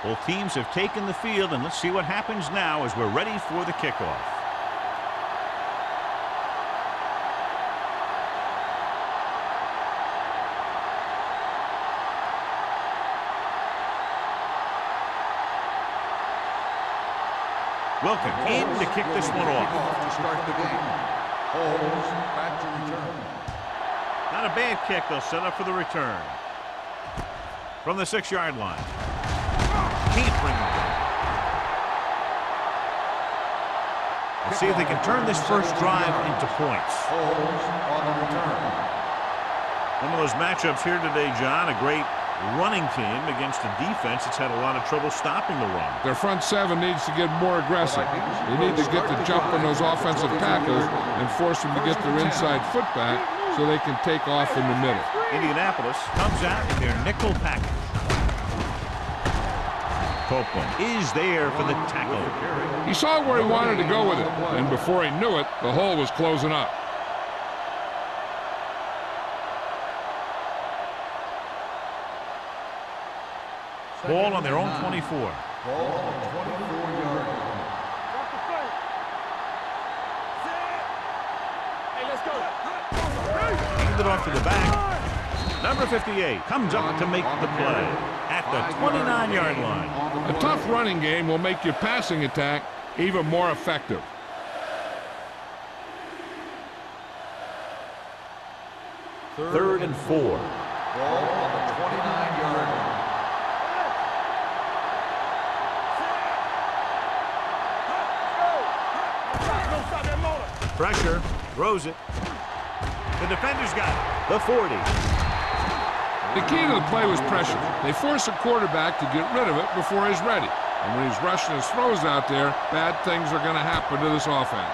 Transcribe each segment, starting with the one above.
Both teams have taken the field, and let's see what happens now as we're ready for the kickoff. Welcome in to kick this one off. To start the game. Holds back to return. Not a bad kick. They'll set up for the return. From the 6-yard line. Can't bring them down. Let's see if they can turn this first drive into points. Holds on the return. One of those matchups here today, John. A great running team against a defense that's had a lot of trouble stopping the run. Their front seven needs to get more aggressive. They need to get the jump on those offensive tackles and force them to get their inside foot back so they can take off in the middle. Indianapolis comes out in their nickel package. Copeland is there for the tackle. He saw where he wanted to go with it, and before he knew it, the hole was closing up. Ball on their own 24. Ball on the 24-yard line. Hey, let's go. Hand it off to the back. Number 58 comes up to make the play at the 29-yard line. A tough running game will make your passing attack even more effective. Third and 4. Ball on the 29-yard line. Pressure, throws it. The defender's got it. The 40. The key to the play was pressure. They force the quarterback to get rid of it before he's ready. And when he's rushing his throws out there, bad things are going to happen to this offense.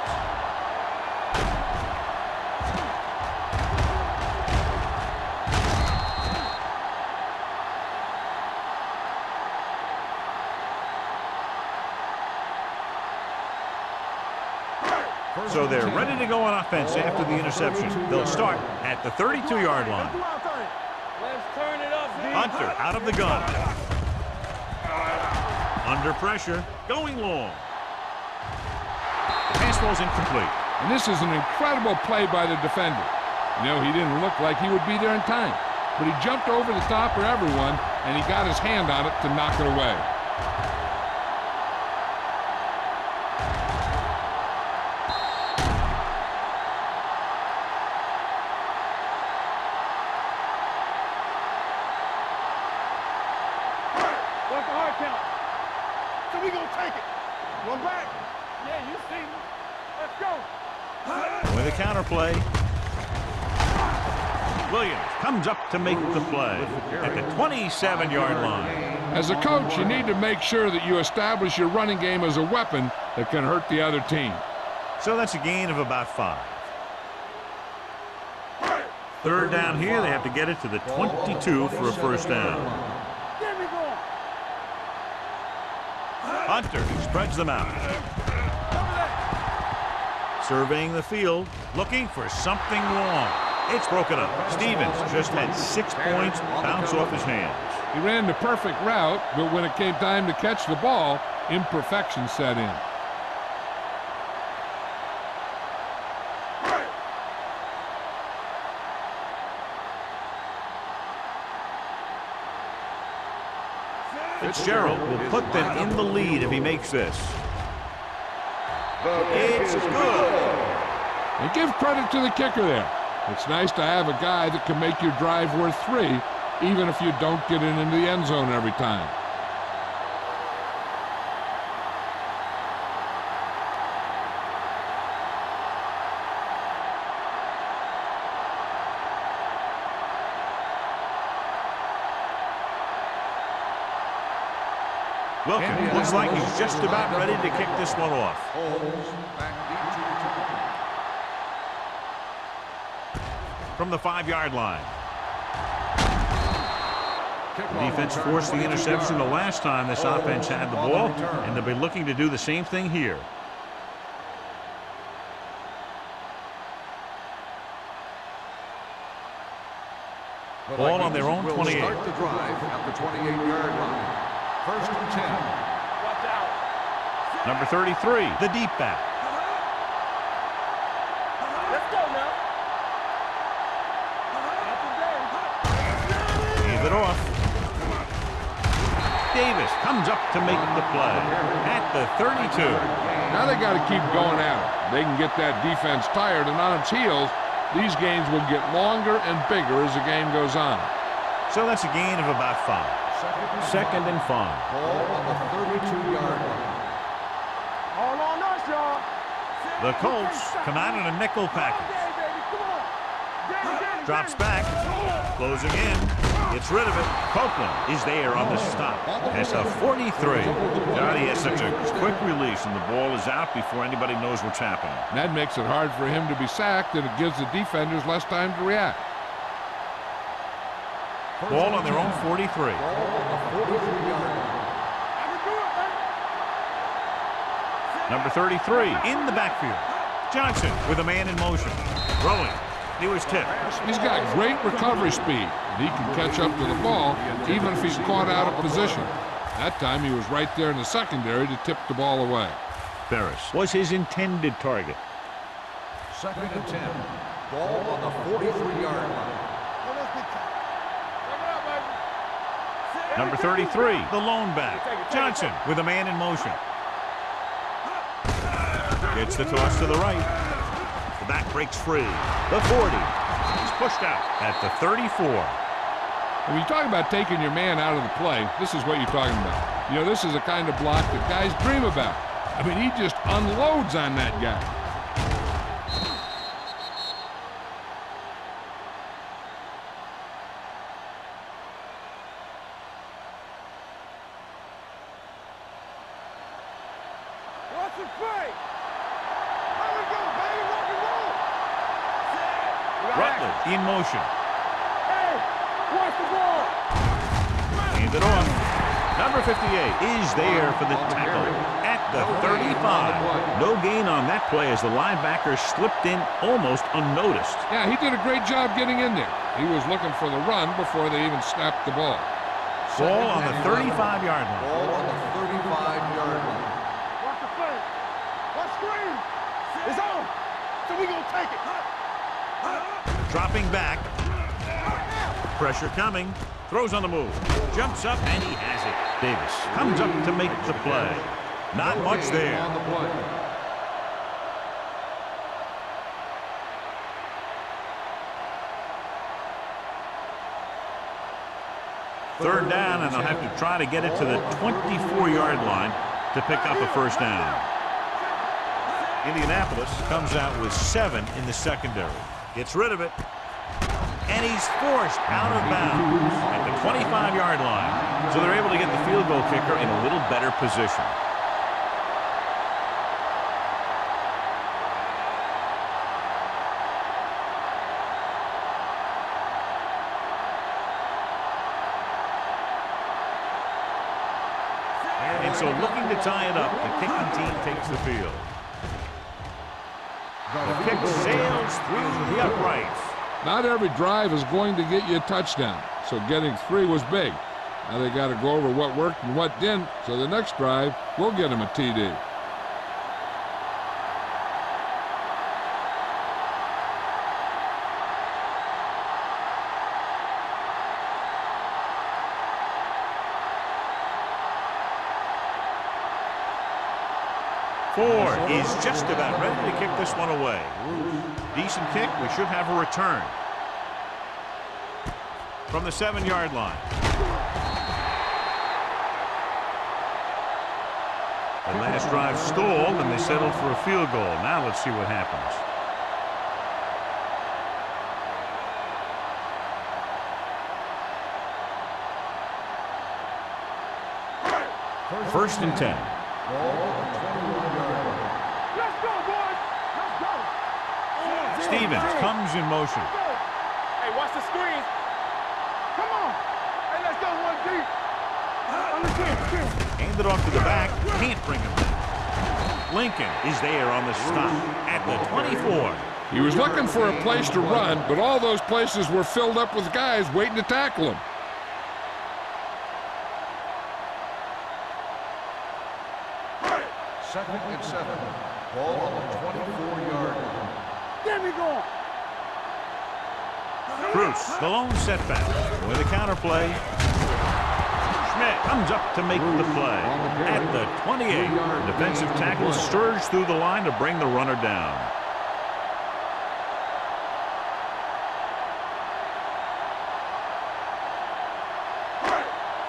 So they're ready to go on offense after the interception. They'll start at the 32-yard line. Let's turn it up, man. Hunter out of the gun. Under pressure, going long. Pass ball's incomplete. And this is an incredible play by the defender. You know, he didn't look like he would be there in time, but he jumped over the top of everyone, and he got his hand on it to knock it away. What's the hard count? So we gonna take it. One back. Yeah, you see me. Let's go. With a counter play. Williams comes up to make the play at the 27-yard line. As a coach, you need to make sure that you establish your running game as a weapon that can hurt the other team. So that's a gain of about 5. Third down here, they have to get it to the 22 for a first down. Hunter spreads them out. Surveying the field, looking for something wrong. It's broken up. Stevens just had 6 points bounce off his hands. He ran the perfect route, but when it came time to catch the ball, imperfection set in. Fitzgerald will put them in the lead if he makes this. It's good. And give credit to the kicker there. It's nice to have a guy that can make your drive worth 3, even if you don't get it into the end zone every time. Wilkins looks like he's just about ready to kick this one off. From the 5-yard line. The defense forced the interception the last time this offense had the ball, and they'll be looking to do the same thing here. Ball on their own 28. Start the drive at the 28-yard line. First and 10. Watch out. Number 33, the deep back. Let's go now. Hands it off. Davis comes up to make the play at the 32. Now they got to keep going at it. They can get that defense tired and on its heels. These games will get longer and bigger as the game goes on. So that's a gain of about 5. Second and 5. Ball on the 32-yard line. All on us, y'all. The Colts come out in a nickel package. Drops back, closing in, gets rid of it. Copeland is there on the stop. That's a 43. God, he has such a quick release, and the ball is out before anybody knows what's happening. And that makes it hard for him to be sacked, and it gives the defenders less time to react. Ball on their own 43. Ball on the 43-yard line. Number 33 in the backfield. Johnson with a man in motion. Throwing. He was tipped. He's got great recovery speed, and he can catch up to the ball even if he's caught out of position. That time he was right there in the secondary to tip the ball away. Ferris was his intended target. Second and 10. Ball on the 43-yard line. Number 33, the lone back. Johnson with a man in motion. Gets the toss to the right. The back breaks free. The 40. He's pushed out at the 34. When you talk about taking your man out of the play, this is what you're talking about. You know, this is the kind of block that guys dream about. I mean, he just unloads on that guy. Watch the play. There we go, baby. Rock and roll. Rutledge in motion. Hey, watch the ball. Hand it off. Number 58 is there for the tackle at the 35. No gain on that play as the linebacker slipped in almost unnoticed. Yeah, he did a great job getting in there. He was looking for the run before they even snapped the ball. Ball on the 35-yard line. Ball on the 35-yard line. Watch the play. Watch screen. It's on. So we gonna take it. Dropping back. Pressure coming. Throws on the move. Jumps up and he has it. Davis comes up to make the play. Not much there. On the play. Third down, and they'll have to try to get it to the 24-yard line to pick up a first down. Indianapolis comes out with 7 in the secondary. Gets rid of it. And he's forced out of bounds at the 25-yard line. So they're able to get the field goal kicker in a little better position. And so looking to tie it up, the kicking team takes the field. The kick sails through the uprights. Not every drive is going to get you a touchdown, so getting 3 was big. Now they got to go over what worked and what didn't, so the next drive will get them a TD. Ford is just about ready to kick this one away. Decent kick. We should have a return. From the 7-yard line. The last drive stalled and they settled for a field goal. Now let's see what happens. First and 10. Let's go, boys. Let's go. Stevens comes in motion. Hey, watch the screen. Come on. Hey, let's go one deep. Hand it off to the back. Can't bring him back. Lincoln is there on the stop at the 24. He was looking for a place to run, but all those places were filled up with guys waiting to tackle him. Second and 7. Ball on the 24-yard line. Get me going. Bruce, the lone setback. With a counterplay. Schmidt comes up to make the play. At the 28, defensive tackle surged through the line to bring the runner down.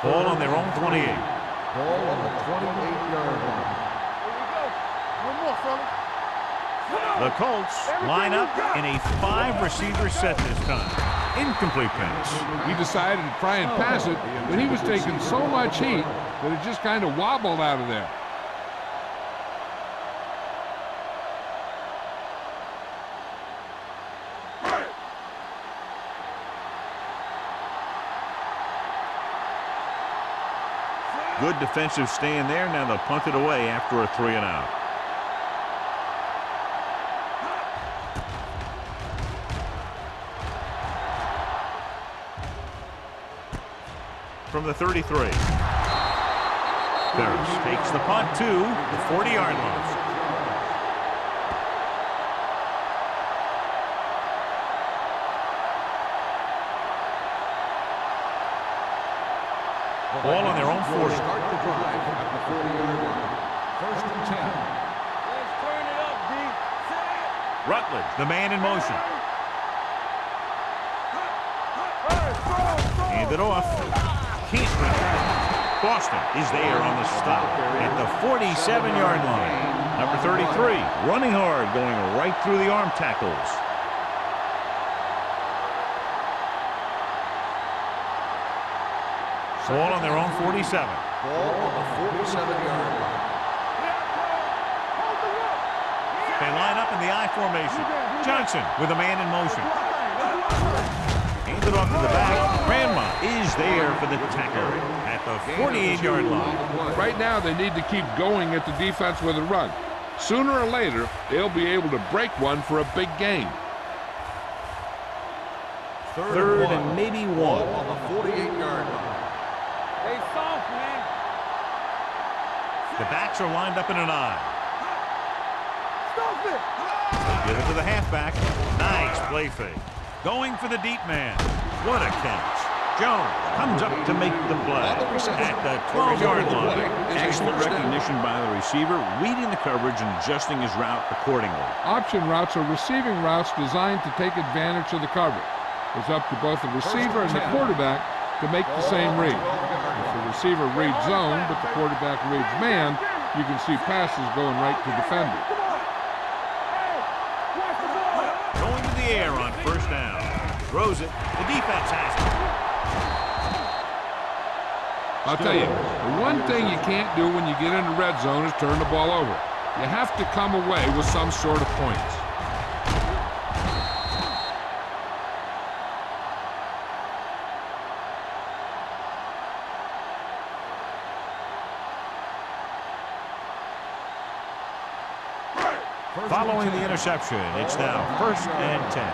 Ball on their own 28. Ball on the 28-yard line. Here we go. One more, fella. The Colts line up in a 5-receiver set this time. Incomplete pass. He decided to try and pass it, but he was taking so much heat that it just kind of wobbled out of there. Good defensive stand there. Now they'll punt it away after a 3-and-out. From the 33. Ferris takes the punt to the 40-yard line. Ball on their own 40. Start the drive at the 40-yard line. First and 10. Let's turn it up, D. Set. Rutledge, the man in motion. Hand it off. Can't reach it. Boston is there on the stop at the 47-yard line. Number 33, running hard, going right through the arm tackles. Ball on their own 47. Ball on the 47-yard line. They line up in the I formation. Johnson with a man in motion. Handed off to the back. Grandma is there for the tackle at the 48-yard line. Right now, they need to keep going at the defense with a run. Sooner or later, they'll be able to break one for a big gain. Third and maybe Ball one. on the 48-yard line. Hey, soft, man. The backs are lined up in an I. Stop it. They give it to the halfback. Nice play fake. Going for the deep man. What a catch. Jones comes up to make the play at the 12-yard line. Excellent recognition by the receiver, reading the coverage and adjusting his route accordingly. Option routes are receiving routes designed to take advantage of the coverage. It's up to both the receiver and the quarterback to make the same read. If the receiver reads zone, but the quarterback reads man, you can see passes going right to defenders. Going to the air on first down. Throws it. The defense has it. I'll tell you, the one thing you can't do when you get into red zone is turn the ball over. You have to come away with some sort of points. Following the interception, it's now first and 10.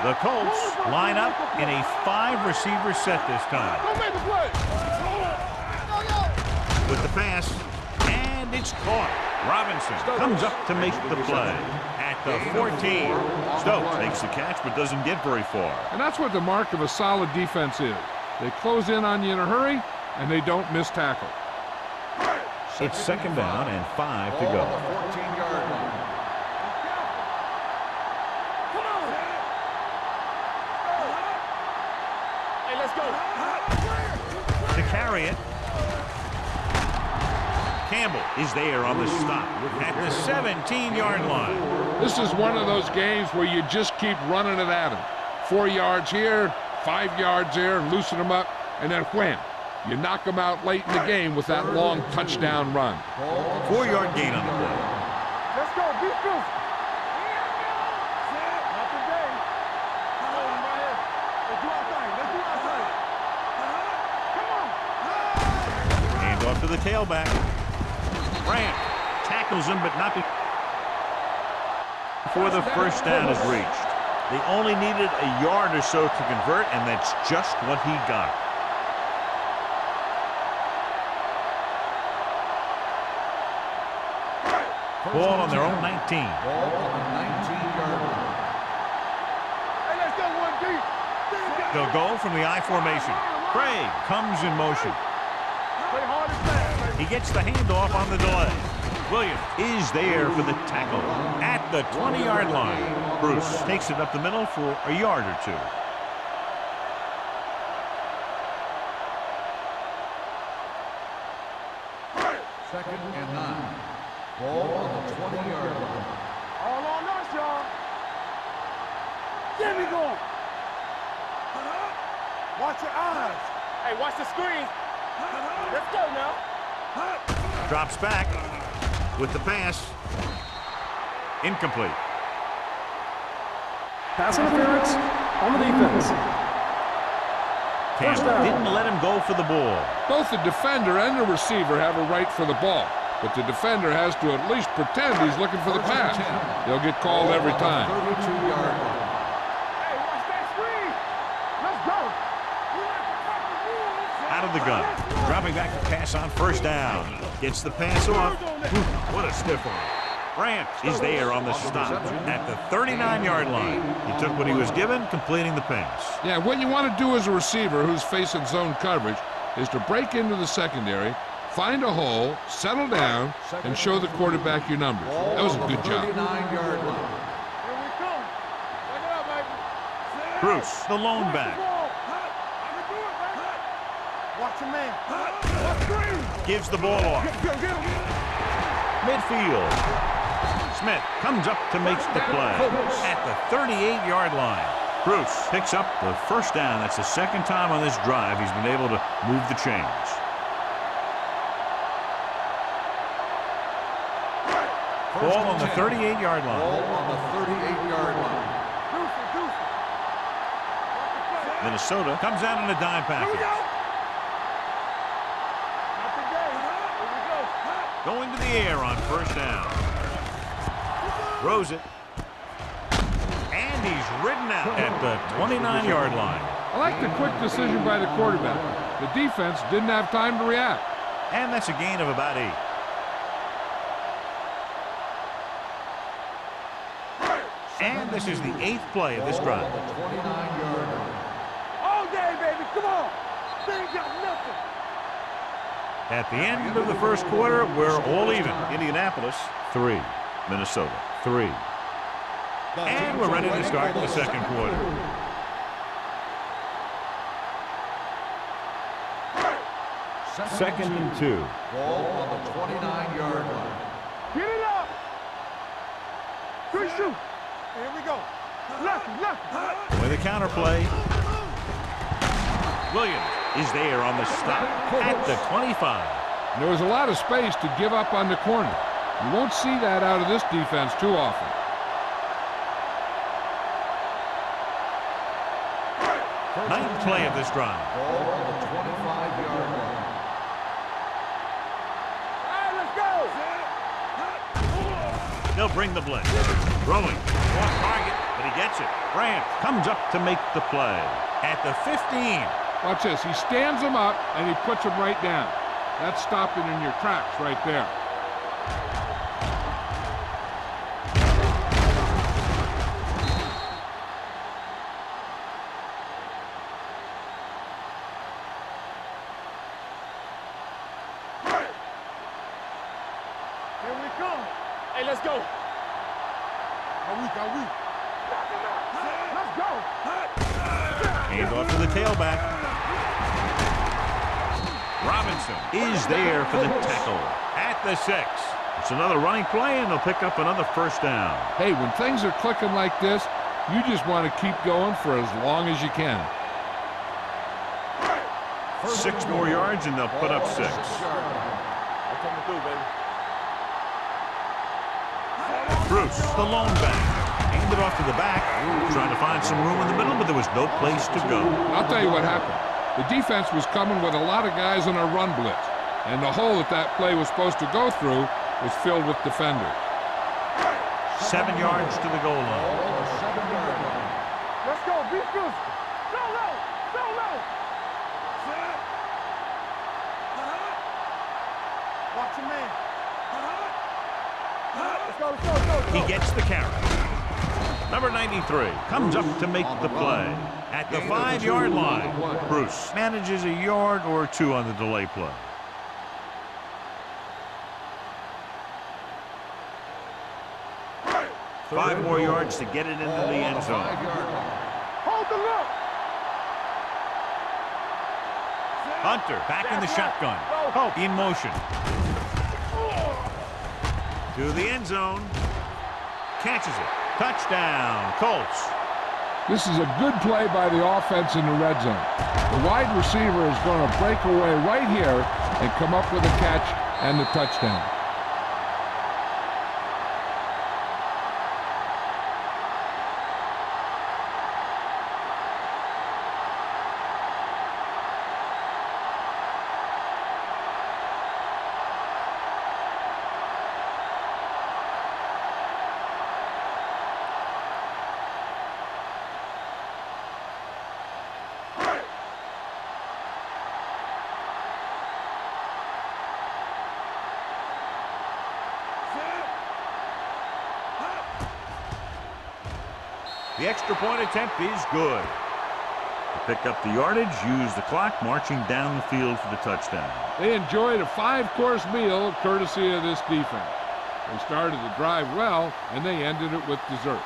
The Colts line up in a 5-receiver set this time. Go make the play. With the pass, and it's caught. Robinson comes up to make the play at the 14. Stokes makes the catch but doesn't get very far. And that's what the mark of a solid defense is. They close in on you in a hurry, and they don't miss tackle. It's second down and 5 to go. Ball on the 14-yard line. Come on. Hey, let's go. To carry it, Campbell is there on the stop at the 17-yard line. This is one of those games where you just keep running it at them. 4 yards here, 5 yards there, and loosen them up, and then wham. You knock them out late in the game with that long touchdown run. 4-yard gain on the play. Let's go. Be physical. Not today. Hold him right here. Let's do our thing. Let's do our thing. Come on. Hand off to the tailback. Grant tackles him, but not before the first down is reached. They only needed a yard or so to convert, and that's just what he got. Ball on their own 19. Ball on the 19-yard line. Hey, let's go, 1D. They'll go from the I formation. Craig comes in motion. Play hard and fast, baby. He gets the handoff on the delay. Williams is there for the tackle at the 20-yard line. Bruce takes it up the middle for a yard or two. Second and 9. Ball on the 20-yard line. All on us, y'all. Get me going. Watch your eyes. Hey, watch the screen. Let's go now. Drops back with the pass. Incomplete. Pass interference on the defense. Campbell didn't let him go for the ball. Both the defender and the receiver have a right for the ball, but the defender has to at least pretend he's looking for the pass. They'll get called every time. 32-yard line. Hey, watch that screen. Let's go. Out of the gun. Dropping back to pass on first down. Gets the pass off. What a stiff one. Grant is there on the stop at the 39-yard line. He took what he was given, completing the pass. Yeah, what you want to do as a receiver who's facing zone coverage is to break into the secondary, find a hole, settle down, and show the quarterback your numbers. That was a good job. 39-yard line. Here we come. Check it out, baby. Bruce, the lone back, Watch your man. Watch screen. gives the ball off. Get him. Midfield. Smith comes up to make the play at the 38-yard line. Bruce picks up the first down. That's the second time on this drive he's been able to move the chains. Ball on the 38-yard line. Ball on the 38-yard line. Minnesota comes out in a dime Here we package. go. Not today. Here we go. Going to the air on first down. Throws it. And he's ridden out at the 29-yard line. I like the quick decision by the quarterback. The defense didn't have time to react. And that's a gain of about 8. And this is the 8th play of this drive. 29-yard line. All day, baby. Come on. They ain't got nothing. At the end of the first quarter, we're all even. Indianapolis, 3. Minnesota, 3. And we're ready to start the second quarter. Second and 2. Ball on the 29-yard line. Get it up. Good shoot. Here we go. Left. With a counter play. Williams is there on the stop at the 25. And there was a lot of space to give up on the corner. You won't see that out of this defense too often. Ninth play of this drive. Ball on the 25-yard line. All right, let's go. They'll bring the blitz. Throwing. Off target, but he gets it. Grant comes up to make the play at the 15. Watch this. He stands him up, and he puts him right down. That's stopping in your tracks right there. Here we come. Hey, let's go. Are we? Let's go. Hands off to the tailback. Robinson is there for the tackle at the 6. It's another running play, and they'll pick up another first down. Hey, when things are clicking like this, you just want to keep going for as long as you can. 6 more yards, and they'll put up 6. I'm coming through, baby. Bruce, the lone back. Handed off to the back, trying to find some room in the middle, but there was no place to go. I'll tell you what happened. The defense was coming with a lot of guys on a run blitz, and the hole that play was supposed to go through was filled with defenders. 7 yards to the goal line. Let's go. Be physical. Go low. Go low. Watch your man. He gets the carry. Number 93 comes up to make the play. At the 5-yard line, Bruce manages a yard or two on the delay play. Five more yards to get it into the end zone. Hold the look. Hunter back in the shotgun. Hope in motion. To the end zone. Catches it. Touchdown, Colts. This is a good play by the offense in the red zone. The wide receiver is going to break away right here and come up with a catch and the touchdown. The extra point attempt is good. To pick up the yardage, use the clock, marching down the field for the touchdown. They enjoyed a 5-course meal courtesy of this defense. They started the drive well, and they ended it with dessert.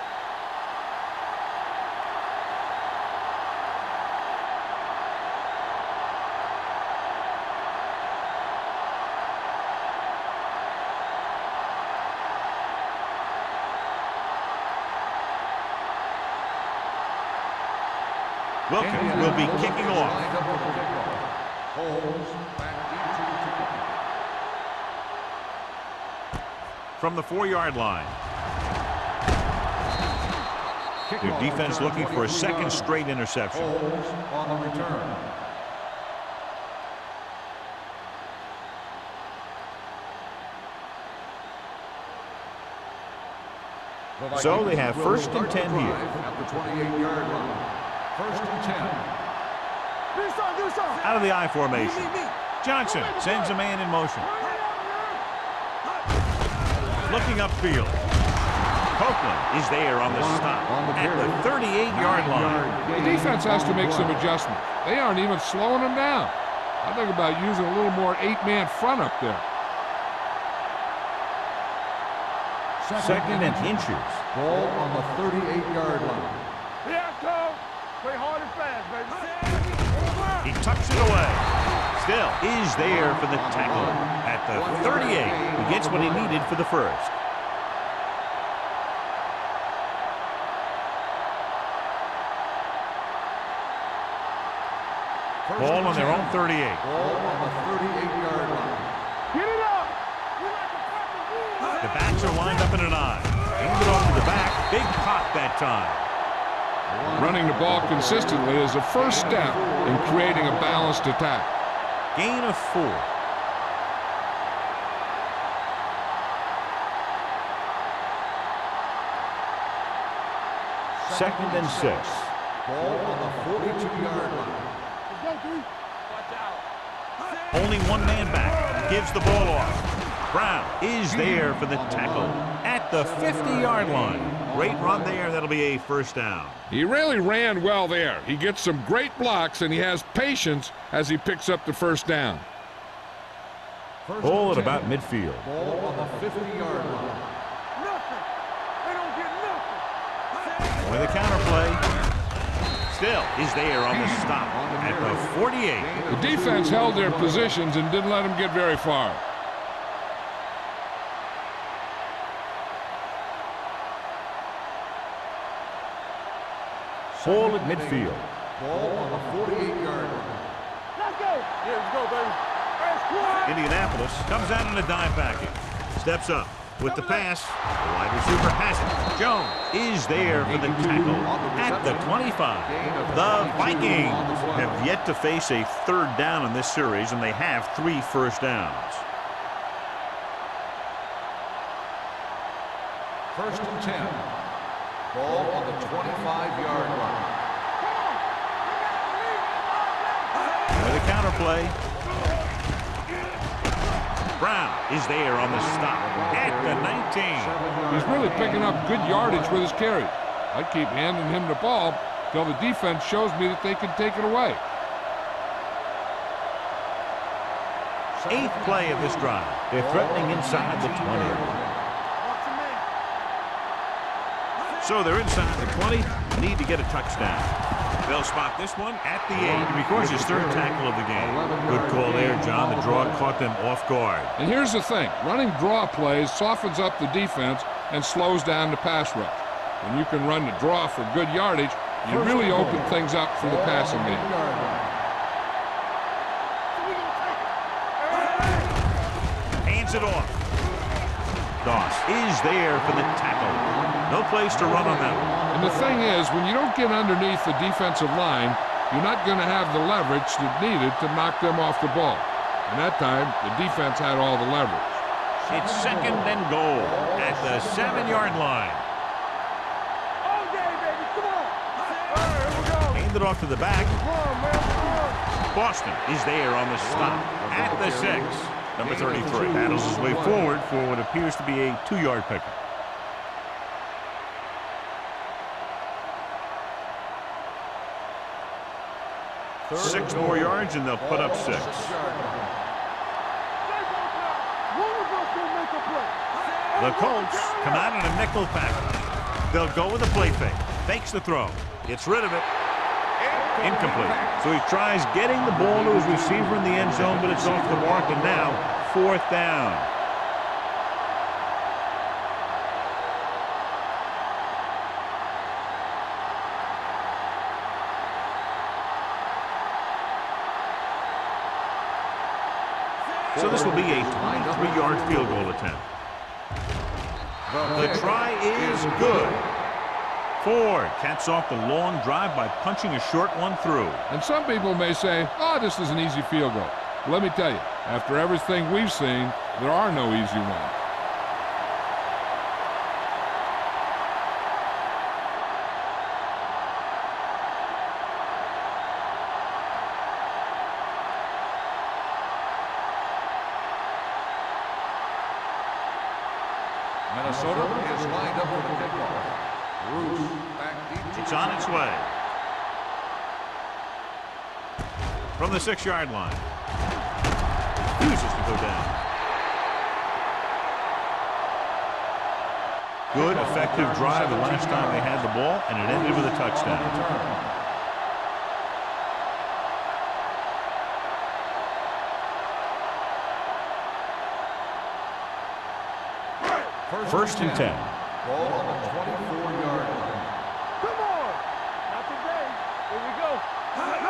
Wilkins will be kicking off. From the 4-yard line. Their defense looking for a second straight interception. On the return. So they have 1st and 10 here. At the 28-yard line. 1st and 10. Out of the I formation. Johnson sends a man in motion. Looking upfield. Copeland is there on the stop at the 38-yard line. The defense has to make some adjustments. They aren't even slowing them down. I think about using a little more 8-man front up there. Second and inches. Ball on the 38-yard line. Yeah, Cole. Play hard and fast, baby. He tucks it away. Still is there for the tackle. At the 38, he gets what he needed for the first. Ball on their own 38. Ball on the 38-yard line. Get it up. The backs are lined up in an I. Aimed it off to the back. Big pop that time. Running the ball consistently is the first step in creating a balanced attack. Gain of 4. Second and 6. Ball on the 42-yard line. Only one man back. Gives the ball off. Brown is there for the tackle at the 50-yard line. Great run there. That'll be a first down. He really ran well there. He gets some great blocks, and he has patience as he picks up the first down. Ball at about midfield. Ball on the 50-yard line. Nothing. They don't get nothing. With a counterplay. Still is there on the stop at the 48. The defense held their positions and didn't let them get very far. Ball at midfield. Ball on the 48-yard line. Let's go. Yeah, let's go, baby. Hey, squad. Indianapolis comes out in a dime package. Steps up with the pass. The wide receiver has it. Jones is there for the tackle at the 25. The Vikings have yet to face a third down in this series, and they have 3 first downs. 1st and 10. Ball on the 25-yard line. With a counterplay. Brown is there on the stop at the 19. He's really picking up good yardage with his carries. I keep handing him the ball till the defense shows me that they can take it away. 8th play of this drive. They're threatening inside the 20. So they're inside the 20. Need to get a touchdown. They'll spot this one at the 8. He records his 3rd tackle of the game. Good call there, John. The draw caught them off guard. And here's the thing. Running draw plays softens up the defense and slows down the pass rush. When you can run the draw for good yardage, you really open things up for the passing game. Hands it off. Doss is there for the tackle. No place to run on that one. And the thing is, when you don't get underneath the defensive line, you're not going to have the leverage that's needed to knock them off the ball. And that time, the defense had all the leverage. It's 2nd and goal at the 7-yard line. Okay, baby, come on. All right, here we go. Hand it off to the back. Come on, man, come on. Boston is there on the stop at the 6. Number 33 battles his way forward for what appears to be a 2-yard pickup. Six more yards and they'll put up 6. One of us will make a play. The Colts come out in a nickel package. They'll go with a play fake. Fakes the throw. Gets rid of it. Incomplete. So he tries getting the ball to his receiver in the end zone, but it's off the mark, and now 4th down. So this will be a 23-yard field goal attempt. The try is good. Ford caps off the long drive by punching a short one through. And some people may say, oh, this is an easy field goal. Let me tell you, after everything we've seen, there are no easy ones. Minnesota is lined up for the kickoff. Bruce back deep. It's on its way. From the 6-yard line. Refuses to go down. Good, effective drive the last time they had the ball, and it ended with a touchdown. First and 10. Ball on the 24-yard line. Come on. Not today. Here we go.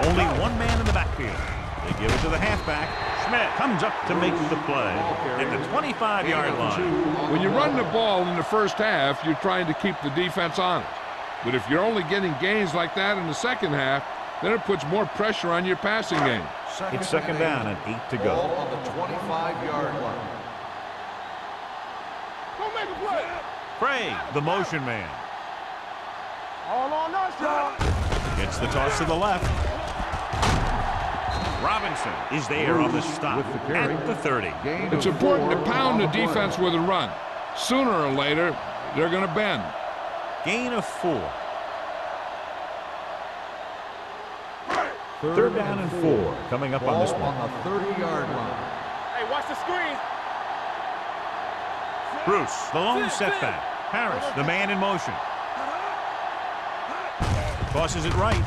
Only one man in the backfield. They give it to the halfback. Schmidt comes up to make the play at the 25-yard line. When you run the ball in the first half, you're trying to keep the defense honest. But if you're only getting gains like that in the second half, then it puts more pressure on your passing game. It's 2nd down and 8 to Ball go. on the 25-yard line. Don't make a play. Craig, the motion man. All on us, y'all. Gets the toss to the left. Robinson is there on the stop at the 30. It's important to pound the defense with a run. Sooner or later, they're going to bend. Gain of 4. 3rd down and 4 coming up on this Ball one. on the 30-yard line. Hey, watch the screen. Bruce, the lone setback. Harris, the man in motion. Tosses it right.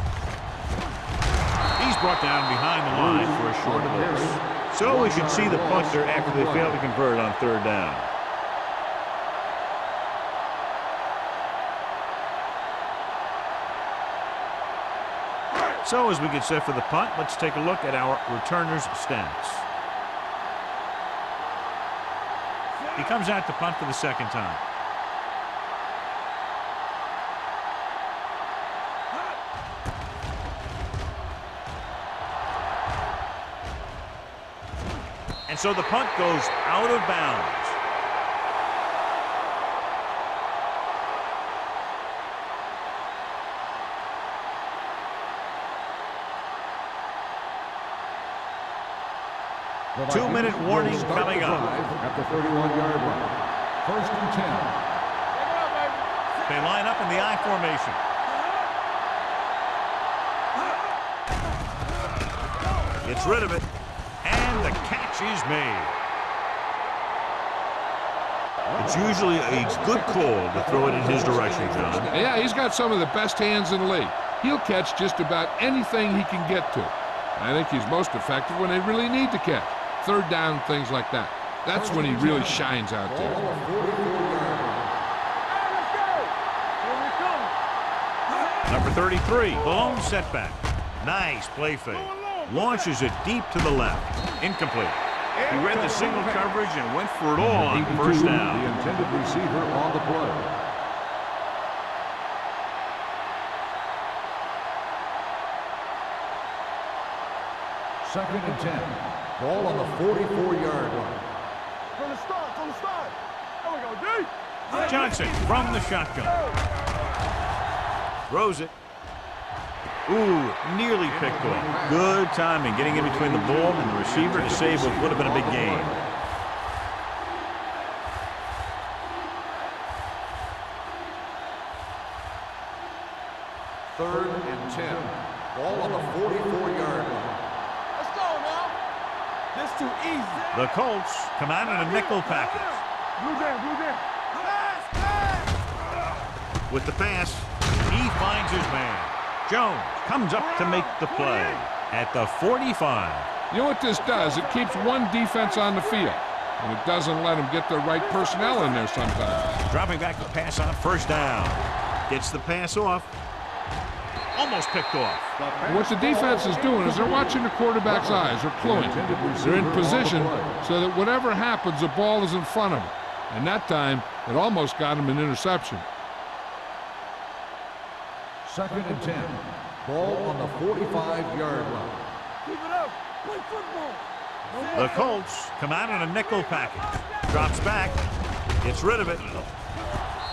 He's brought down behind the line for a short loss. So we should see the punter after they fail to convert on 3rd down. So as we get set for the punt, let's take a look at our returners' stats. He comes out to punt for the 2nd time. And so the punt goes out of bounds. The 2-minute Vikings warning will start coming the up. drive at the 31-yard line. 1st and 10. They line up in the I formation. Gets rid of it, and the catch is made. It's usually a good call to throw it in his direction, John. Yeah, he's got some of the best hands in the league. He'll catch just about anything he can get to. I think he's most effective when they really need to catch. 3rd down, things like that. That's when he really shines out there. Number 33, blown setback. Nice play fake. Launches it deep to the left. Incomplete. He read the single coverage and went for it all on 1st down. The intended receiver on the play. Second and 10. Ball on the 44-yard line. From the start, from the start. There we go, D. Johnson from the shotgun. Throws it. Ooh, nearly picked off. Good timing, getting in between the ball and the receiver to save what would have been a big gain. Third and 10. Ball on the 44-yard line. Let's go now. This too easy. The Colts come out in a nickel package. Blue jam, blue jam. With the pass, he finds his man. Jones comes up to make the play at the 45. You know what this does? It keeps one defense on the field, and it doesn't let them get the right personnel in there sometimes. Dropping back to pass on 1st down. Gets the pass off. Almost picked off. And what the defense is doing is they're watching the quarterback's eyes. They're cluing. They're in position so that whatever happens, the ball is in front of them. And that time, it almost got him an interception. Second and 10. Ball on the 45-yard line. Keep it up. Play football. The Colts come out in a nickel package. Drops back. Gets rid of it.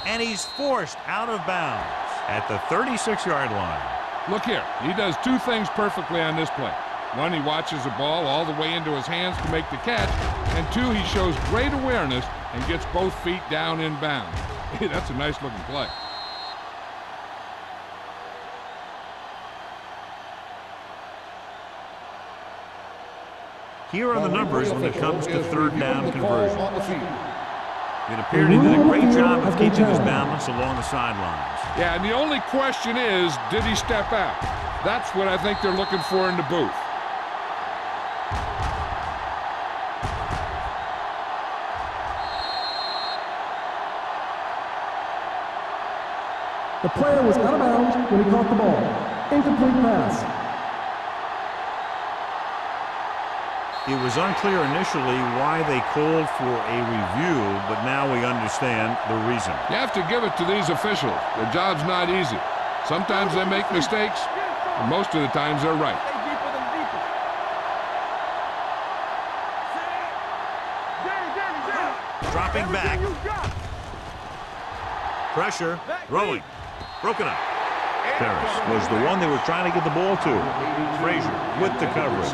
And he's forced out of bounds at the 36-yard line. Look here. He does 2 things perfectly on this play. 1, he watches the ball all the way into his hands to make the catch. And 2, he shows great awareness and gets both feet down in bounds. Hey, that's a nice-looking play. Here are the numbers when it comes to 3rd down conversion. It appeared he did a great job of keeping his balance along the sidelines. Yeah, and the only question is, did he step out? That's what I think they're looking for in the booth. The player was out of bounds when he caught the ball. Incomplete pass. It was unclear initially why they called for a review, but now we understand the reason. You have to give it to these officials. Their job's not easy. Sometimes they make mistakes, and most of the times they're right. Stay deeper than deeper. Danny. Dropping back. Everything you got. Pressure. Rolling. Broken up. Ferris was the one they were trying to get the ball to. Frazier with the coverage.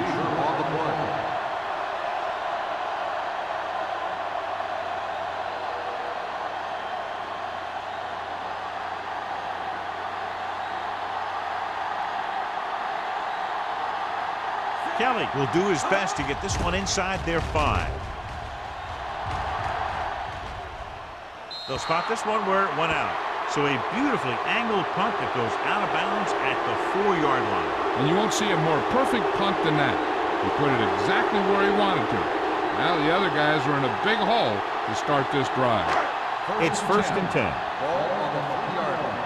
Kelly will do his best to get this one inside their 5. They'll spot this one where it went out. So a beautifully angled punt that goes out of bounds at the 4-yard line. And you won't see a more perfect punt than that. He put it exactly where he wanted to. Now the other guys are in a big hole to start this drive. It's 1st and 10. Ball on the 3-yard line.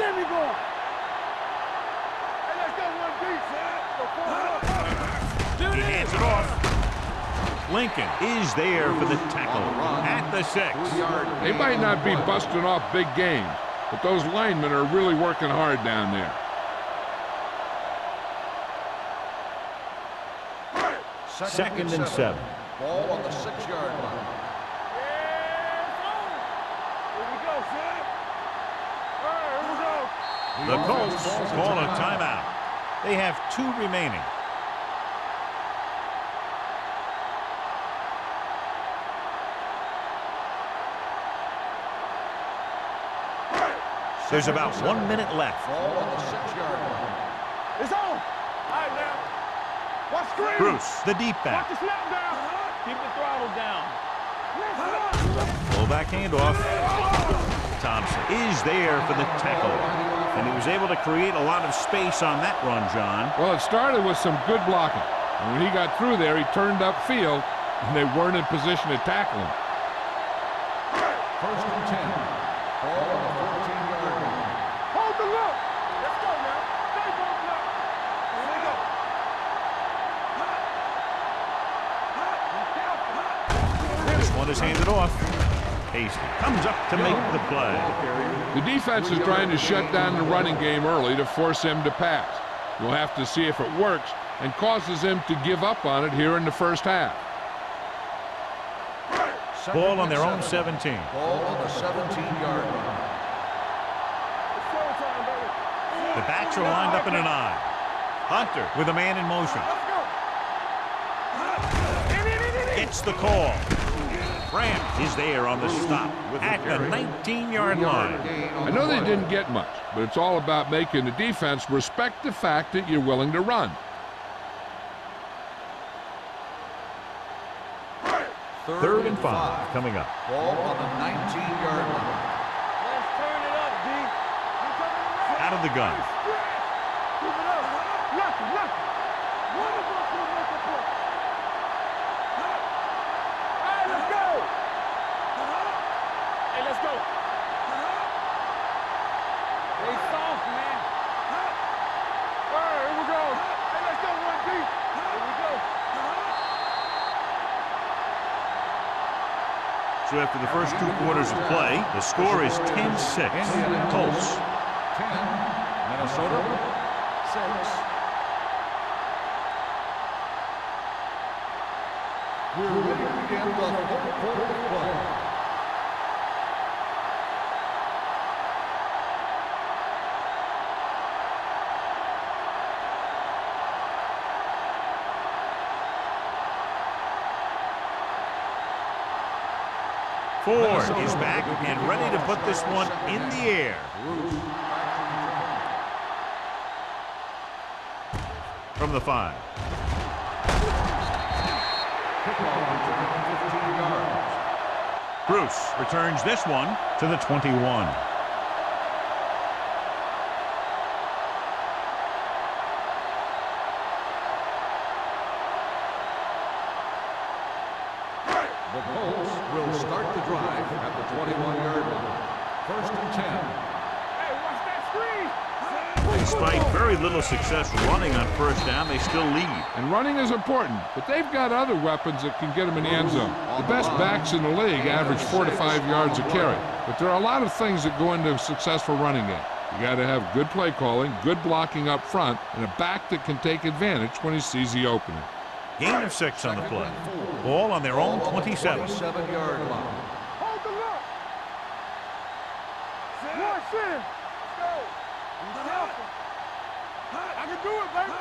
There we go. Hey, let's go 1 deep, man. He hands it off. Lincoln is there for the tackle at the 6. They might not be busting off big games, but those linemen are really working hard down there. Second and 7. Ball on the 6-yard line. Here we go, son. All right, here we go. The Colts call a timeout. They have 2 remaining. There's about 1 minute left. Ball on the 6-yard line. It's on. All right, now. Watch screen. Bruce, the deep Watch back. the snap down. Keep the throttle down. Fullback handoff. Thompson is there for the tackle. And he was able to create a lot of space on that run, John. Well, it started with some good blocking. And when he got through there, he turned upfield, and they weren't in position to tackle him. 1st and 10. Ball on the 14-yard line. Hold the look. Let's go now. Stay both up. Here we go. This one is handed off. Hasty comes up to make the play. The defense is trying to shut down the running game early to force him to pass. We'll have to see if it works and causes him to give up on it here in the first half. Ball on their own 17. Ball on the 17-yard line. The backs are lined up in an I. Hunter with a man in motion. Gets the call. Grant is there on the stop at the 19-yard line. I know they didn't get much, but it's all about making the defense respect the fact that you're willing to run. 3rd and 5 coming up. Ball on the 19-yard line. Let's turn it up, D. Out of the gun. Keep it up. Lucky. One of us will make a play. All right, let's go. Hey, let's go. Hey, soft, man. All right, here we go. Hey, let's go, 1D. Here we go. So after the first 2 quarters of play, the score is 10-6. Colts. 10. Minnesota 6. We're ready to begin the 4th quarter of play. Ford is back and ready to put this one in the air. From the 5. Bruce returns this one to the 21. The Colts will start the drive at the 21-yard line. 1st and 10. Hey, watch that screen. Despite very little success running on first down, they still lead. And running is important, but they've got other weapons that can get them in the end zone. The best backs in the league average 4 to 5 yards a carry, but there are a lot of things that go into a successful running game. You got to have good play calling, good blocking up front, and a back that can take advantage when he sees the opening. Gain of 6 on the play. Ball on their own 27. 27-yard line. Hold the look. Watch in. Let's go. Be careful. I can do it, baby.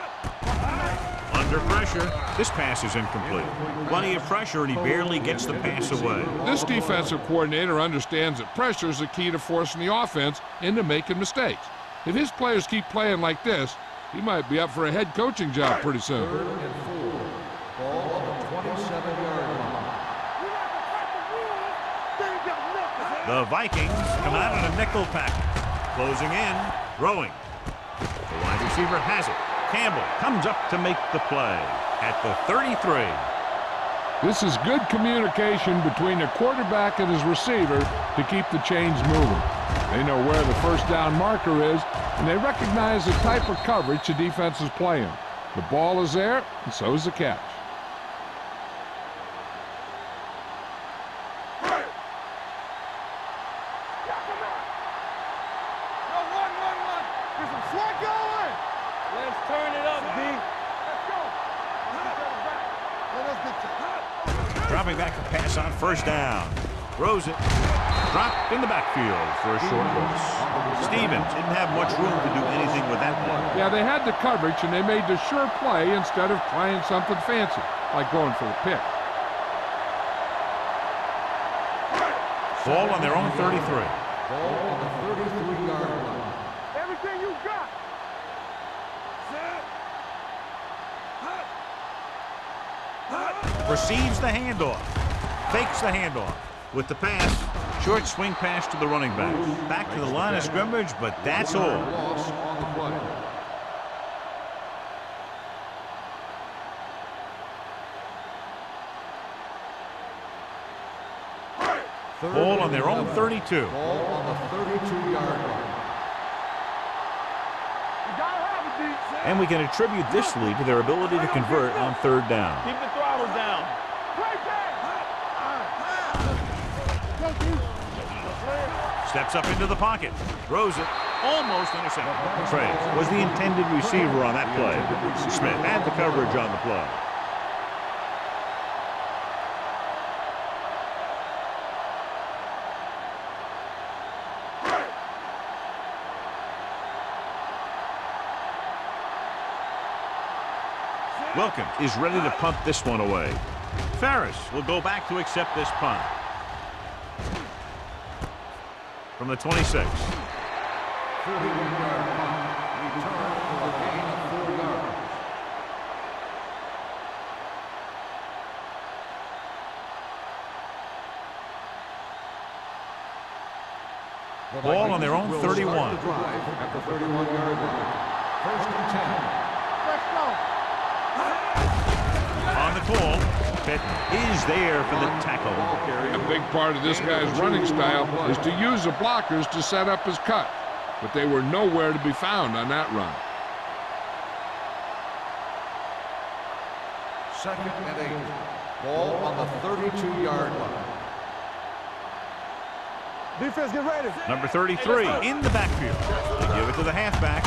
Under pressure, this pass is incomplete. Plenty of pressure, and he barely gets the pass away. This defensive coordinator understands that pressure is the key to forcing the offense into making mistakes. If his players keep playing like this, he might be up for a head coaching job pretty soon. 3rd and 4. Ball on the 27-yard line. The Vikings come out in a nickel package. Closing in, throwing. The wide receiver has it. Campbell comes up to make the play at the 33. This is good communication between the quarterback and his receiver to keep the chains moving. They know where the first down marker is, and they recognize the type of coverage the defense is playing. The ball is there, and so is the catch. Let's turn it up, D. Let's go. Let us get Dropping back to pass on first down. Throws it. Dropped in the backfield for a short loss. Stevens didn't have much room to do anything with that one. Yeah, they had the coverage, and they made the sure play instead of trying something fancy, like going for the pick. Ball on their own 33. Ball on the 33-yard line. Everything you got. Receives the handoff. Fakes the handoff. With the pass, short swing pass to the running back. Back to the line of scrimmage, but that's all. Loss on the play. Ball on their own 32. Ball on the 32-yard line. You gotta have it, D. And we can attribute this lead to their ability to convert on third down. Keep the throttle down. Play Steps up into the pocket. Throws it. Almost intercepted. Trey was the intended receiver on that play. Smith had the coverage on the play. Wilkins is ready to punt this one away. Ferris will go back to accept this punt. From the 26. 41-yard punt. Return for a gain of 4 yards. Ball on their own 31. Start the drive at the 31-yard line. First and 10. On the call, Pitt is there for the tackle. A big part of this guy's running style is to use the blockers to set up his cut, but they were nowhere to be found on that run. Second and 8. Ball on the 32-yard line. Defense, get ready. Number 33 in the backfield. They give it to the halfback.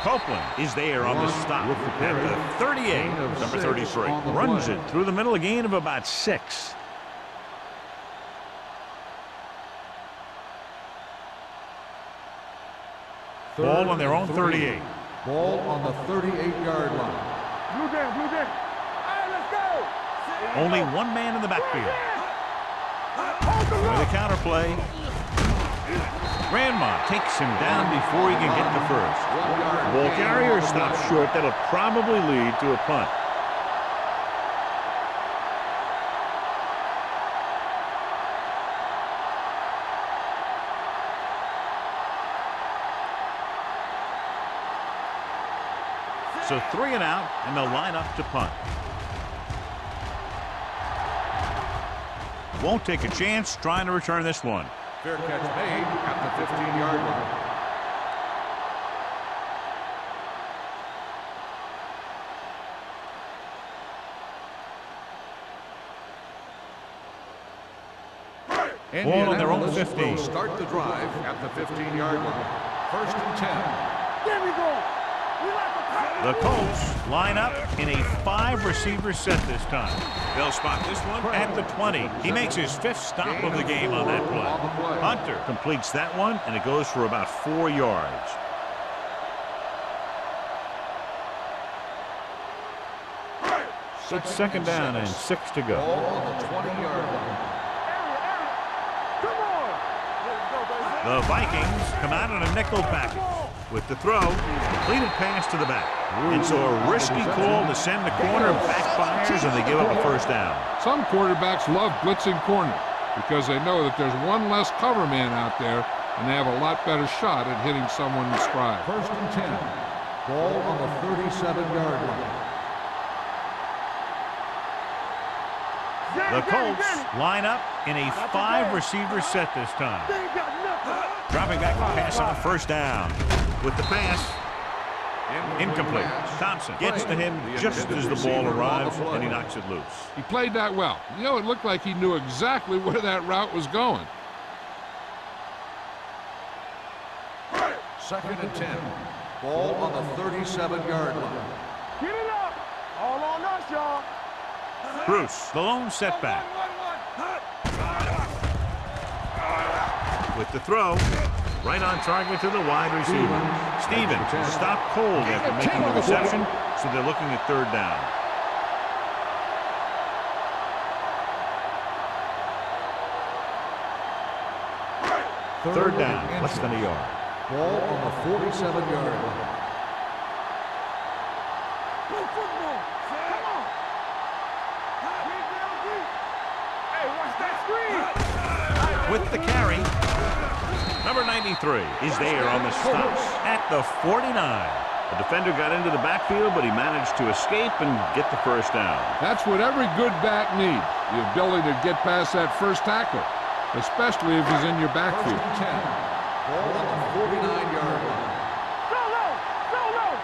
Copeland is there on the stop at the 38. Number 33 runs it through the middle, a gain of about 6. Ball on their own 38. Ball on the 38-yard line. Blue down, blue down. All right, let's go. Only one man in the backfield. With a counterplay. Grandma takes him down before he can get the first. Ball carrier stops short. That'll probably lead to a punt. So 3 and out, and they'll line up to punt. Won't take a chance trying to return this one. Fair catch made at the 15-yard line. Ball on their own 15. Will start the drive at the 15-yard line. First and 10. There we go. The Colts line up in a 5-receiver set this time. They'll spot this one at the 20. He makes his 5th stop of the game on that play. Hunter completes that one, and it goes for about 4 yards. So it's second down and 6 to go. Ball on the 20-yard line. The Vikings come out in a nickel package. With the throw, completed pass to the back. And so a risky call to send the corner backfires, and they give up a first down. Some quarterbacks love blitzing corner because they know that there's one less cover man out there, and they have a lot better shot at hitting someone in stride. First and 10. Ball on the 37-yard line. The Colts line up in a 5-receiver set this time. Dropping back to pass on first down. With the pass, incomplete. Thompson gets to him just as the ball arrives, and he knocks it loose. He played that well. You know, it looked like he knew exactly where that route was going. Second and 10. Ball on the 37-yard line. Get it up. All on us, y'all. Bruce, the lone setback. With the throw, right on target to the wide receiver. Stevens stopped cold after making the reception, so they're looking at third down. Third down, less than a yard. Ball on the 47-yard line. Play football. Come on. Hey, watch that screen. With the carry, number 93 is there on the stop at the 49. The defender got into the backfield, but he managed to escape and get the first down. That's what every good back needs, the ability to get past that first tackle, especially if he's in your backfield. First and 10. Ball on the 49-yard line. Go low. Go low.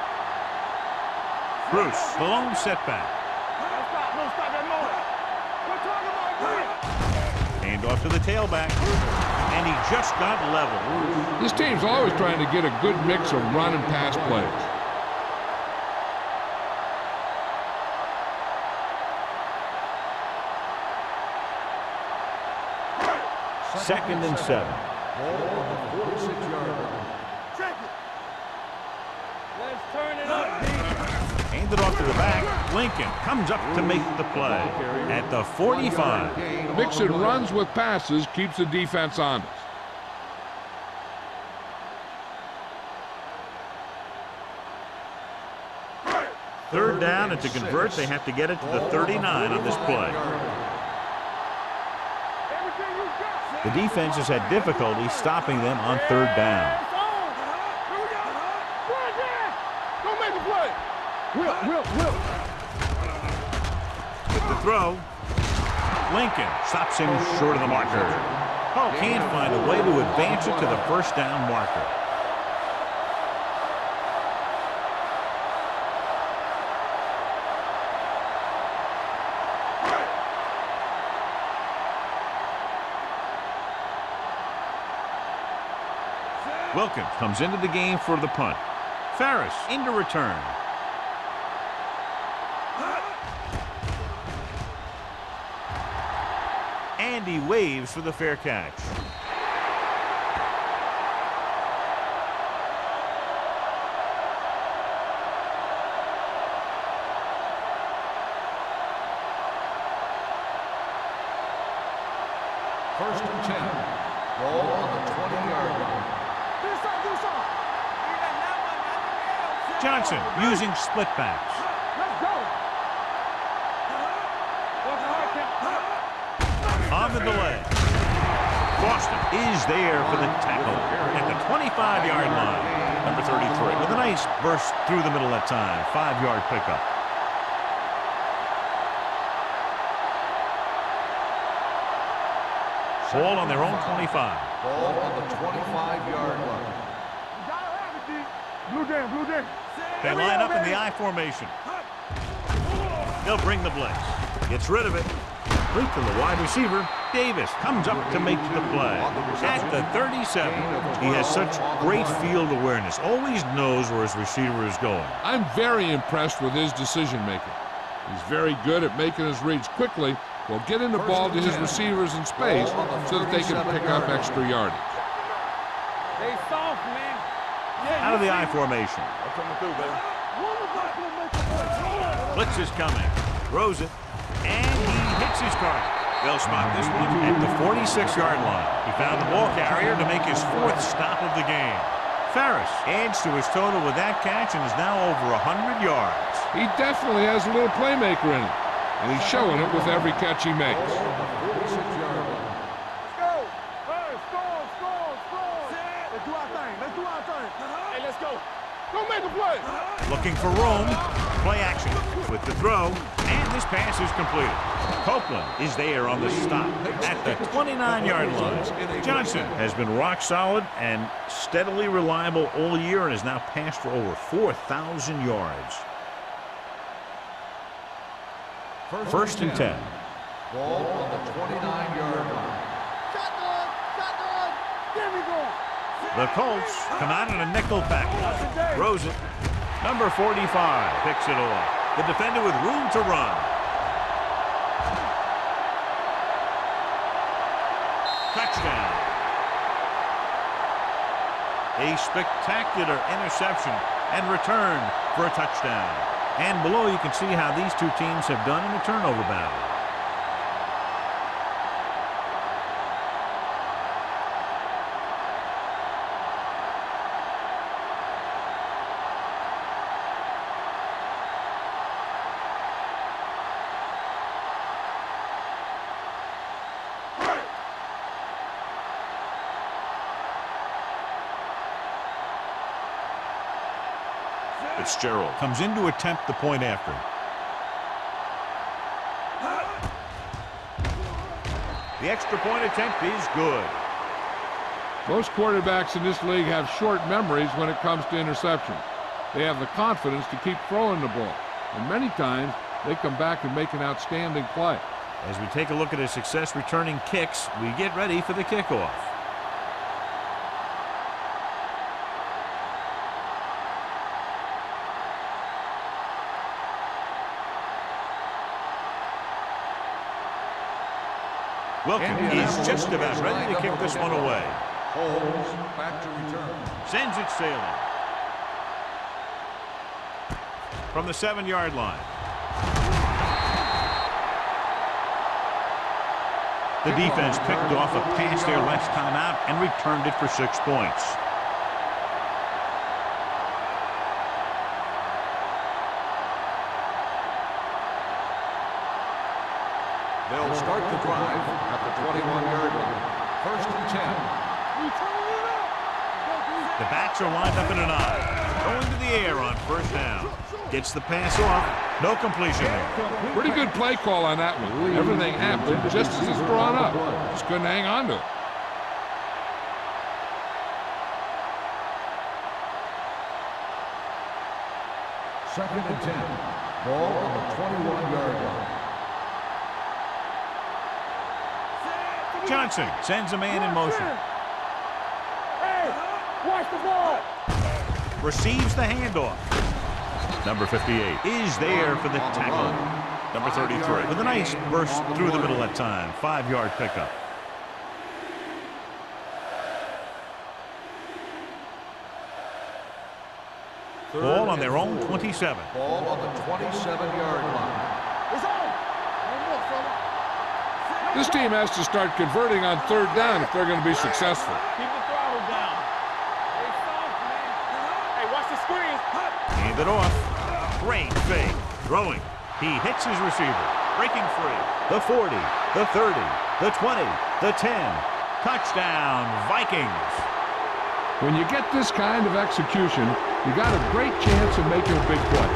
Bruce, the lone setback. Don't stop that noise. We're talking about green. Hand off to the tailback, and he just got level. This team's always trying to get a good mix of run and pass plays. Second and 7. Ball on the 46-yard line. Check it. Let's turn it up, D. Handed off to the back. Lincoln comes up to make the play at the 45. Mixing runs with passes keeps the defense honest. Third down, and to convert, they have to get it to the 39 on this play. Everything you got. The defense has had difficulty stopping them on third down. It's on. Here we go. Run, Dan. Go make the play. Will. With the throw, Lincoln stops him short of the marker. Oh, can't find a way to advance it to the first down marker. Wilkins comes into the game for the punt. Ferris into return. And he waves for the fair catch. First and 10. Ball on the 20-yard line. Do something. Johnson using split backs. Let's go. What's the hard count? On the delay. Boston is there for the tackle at the 25-yard line. Number 33 with a nice burst through the middle that time. 5-yard pickup. Ball on their own 25. Ball on the 25-yard line. You gotta have it, D. Blue jam. They line up in the I formation. They'll bring the blitz. Gets rid of it. Complete to the wide receiver. Davis comes up to make the play. At the 37. He has such great field awareness. Always knows where his receiver is going. I'm very impressed with his decision making. He's very good at making his reads quickly while getting the ball to his receivers in space so that they can pick up extra yardage. They soft, man. Out of the I formation. Blitz is coming. Throws it. And he hits his target. They'll spot this one at the 46-yard line. He found the ball carrier to make his 4th stop of the game. Ferris adds to his total with that catch and is now over 100 yards. He definitely has a little playmaker in him, and he's showing it with every catch he makes. Let's go. Hey, score. Let's do our thing. Hey, let's go. Go make a play. Looking for room. Play action with the throw. And this pass is completed. Copeland is there on the stop at the 29-yard line. Johnson has been rock solid and steadily reliable all year and has now passed for over 4,000 yards. First and 10. Ball on the 29-yard line. Shotgun. There we go. The Colts come out in a nickel package. Throws it. Number 45 picks it off. The defender with room to run. Touchdown. A spectacular interception and return for a touchdown. And below you can see how these two teams have done in the turnover battle. Fitzgerald comes in to attempt the point after. The extra point attempt is good. Most quarterbacks in this league have short memories when it comes to interceptions. They have the confidence to keep throwing the ball, and many times they come back and make an outstanding play. As we take a look at his success returning kicks, we get ready for the kickoff. Wilkins is just about ready to kick this one away. Holmes back to return. Sends it sailing. From the 7-yard line. The defense picked off a pass their last time out and returned it for 6 points. They'll start the drive at the 21-yard line. 1st and 10. The backs are lined up in an I. Going to the air on 1st down. Gets the pass off. No completion there. Pretty good play call on that one. Everything happened just as it's drawn up. Just couldn't hang on to it. Second and 10. Ball on the 21-yard line. Johnson sends a man in motion. Hey, watch the ball. Receives the handoff. Number 58 is there for the tackle. Number 33 with a nice burst through the middle that time. 5-yard pickup. Ball on their own 27. Ball on the 27-yard line. It's on. One more, fella. This team has to start converting on 3rd down if they're going to be successful. Keep the throttle down. Hey, soft, man. Hey, watch the screen. Hand it off. Great fake. Throwing. He hits his receiver. Breaking free. The 40, the 30, the 20, the 10. Touchdown, Vikings. When you get this kind of execution, you got a great chance of making a big play.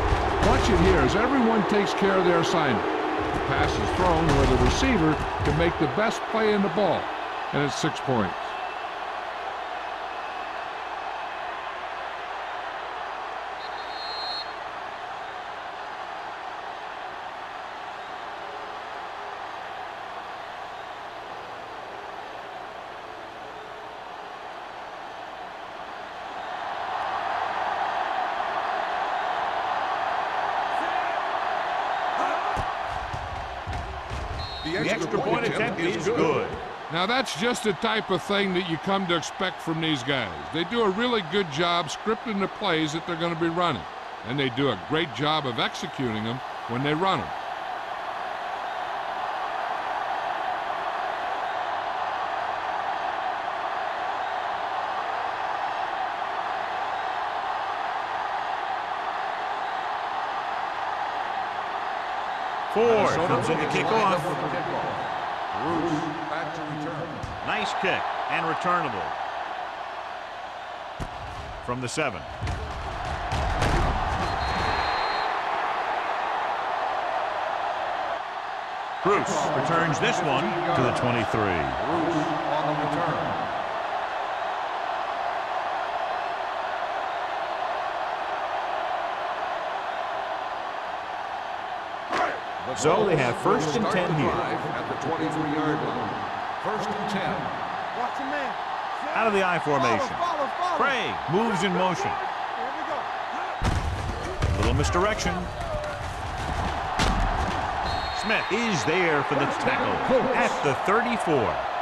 Watch it here as everyone takes care of their assignment. The pass is thrown where the receiver can make the best play in the ball, and it's 6 points. The extra point attempt is good. Now that's just the type of thing that you come to expect from these guys. They do a really good job scripting the plays that they're going to be running, and they do a great job of executing them when they run them. Ford comes in to kick off. Bruce back to return. Nice kick and returnable. From the 7. Bruce returns this one to the 23. Bruce on the return. So they have 1st and 10 here. At the 23-yard line. 1st and 10. Watch your man. Out of the I formation. Follow. Craig moves in motion. Here we go. Little misdirection. Smith is there for the tackle at the 34.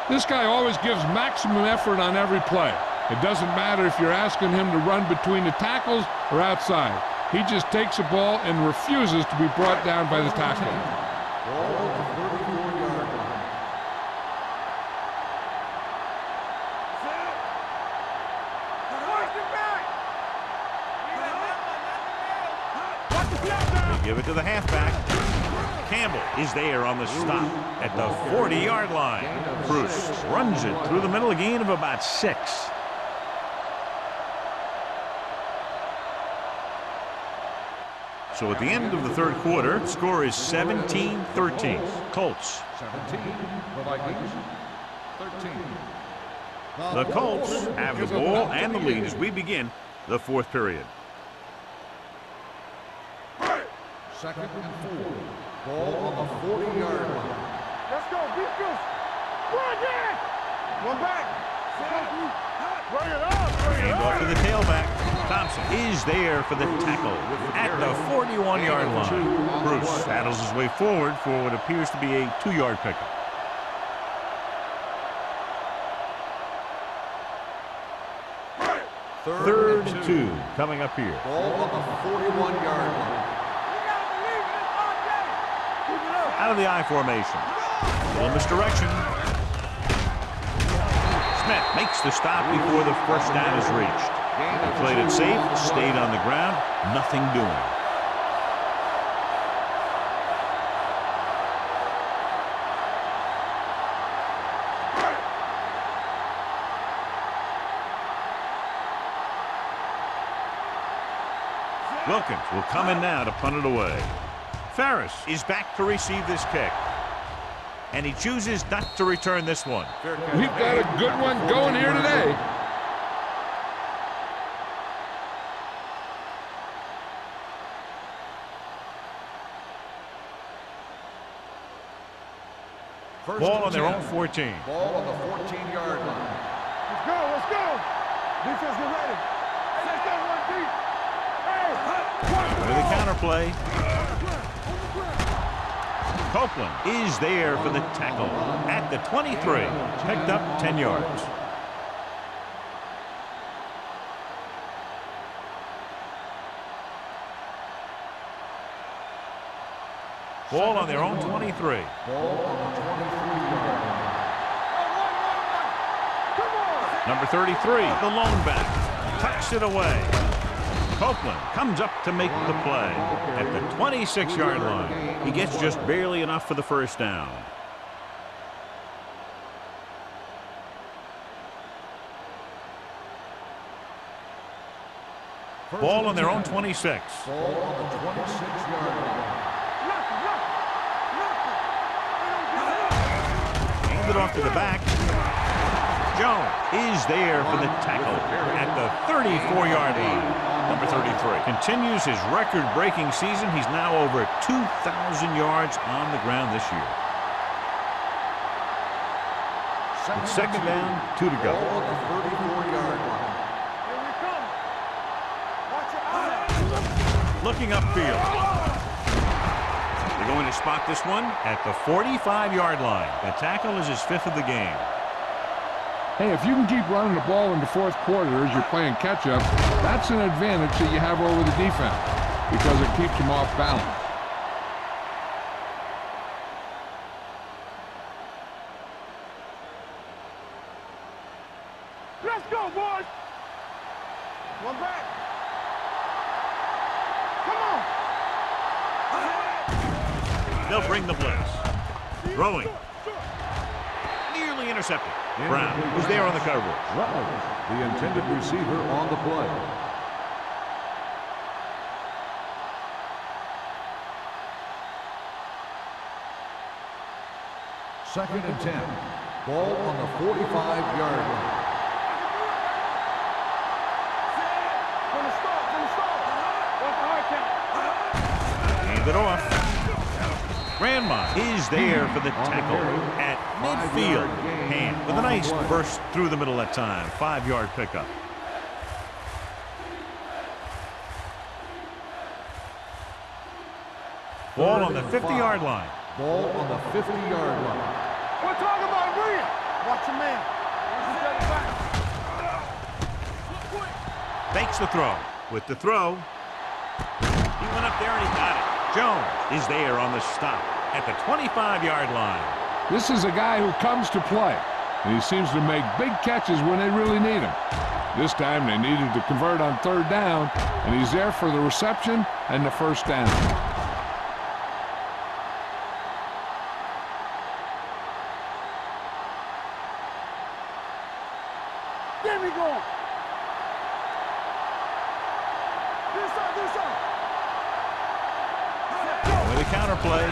This guy always gives maximum effort on every play. It doesn't matter if you're asking him to run between the tackles or outside. He just takes the ball and refuses to be brought down by the tackle. Ball at the 34-yard line. They give it to the halfback. Campbell is there on the stop at the 40-yard line. Bruce runs it through the middle, a gain of about 6. So at the end of the third quarter, score is 17-13. Colts. 17, the Vikings. 13. The Colts have the ball and the lead as we begin the fourth period. Second and 4. Ball on the 40-yard line. Let's go. Beat this. Run again. One back. Bring it up. Bring it Hand off up. to the tailback. Thompson is there for the tackle at the 41-yard line. Bruce battles his way forward for what appears to be a 2-yard pickup. Third and 2 coming up here. Ball on the 41-yard line. Out of the I formation. A little misdirection. Smith makes the stop before the first down is reached. He played it safe, stayed on the ground, nothing doing. Wilkins will come in now to punt it away. Ferris is back to receive this kick. And he chooses not to return this one. We've got a good one going here today. Ball on their own 14. Ball on the 14-yard line. Let's go. Let's go. Defense, get ready. Hey, let's go. One deep. Hey. With the counterplay. Copeland is there for the tackle at the 23. Picked up 10 yards. Ball on their own 23. Ball on the 23-yard line. Number 33, the lone back, tucks it away. Copeland comes up to make the play at the 26-yard line. He gets just barely enough for the first down. Ball on their own 26. Ball on the 26-yard line. Hand it off to the back. Jones is there for the tackle at the 34-yard line. Number 33 continues his record-breaking season. He's now over 2,000 yards on the ground this year. It's second down, 2 to go. Ball on the 34-yard line. Here we come. Watch your eye. Looking upfield. They're going to spot this one at the 45-yard line. The tackle is his 5th of the game. Hey, if you can keep running the ball in the fourth quarter as you're playing catch-up, that's an advantage that you have over the defense because it keeps them off balance. Let's go, boys. One back. Come on. They'll bring the blitz. Throwing. Nearly intercepted. Brown was there on the coverage. The intended receiver on the play. Second and 10. Ball on the 45-yard line. From the start. What's the hard count? Hand it off. Grandma is there for the tackle at midfield. Hand with a nice burst through the middle that time. 5-yard pickup. Ball on the 50-yard line. Ball on the 50-yard line. We're talking about William. Watch your man. Fakes the throw. With the throw, he went up there and he got it. Jones is there on the stop at the 25-yard line. This is a guy who comes to play, and he seems to make big catches when they really need him. This time they needed to convert on third down, and he's there for the reception and the first down. Get me going. This up. counterplay.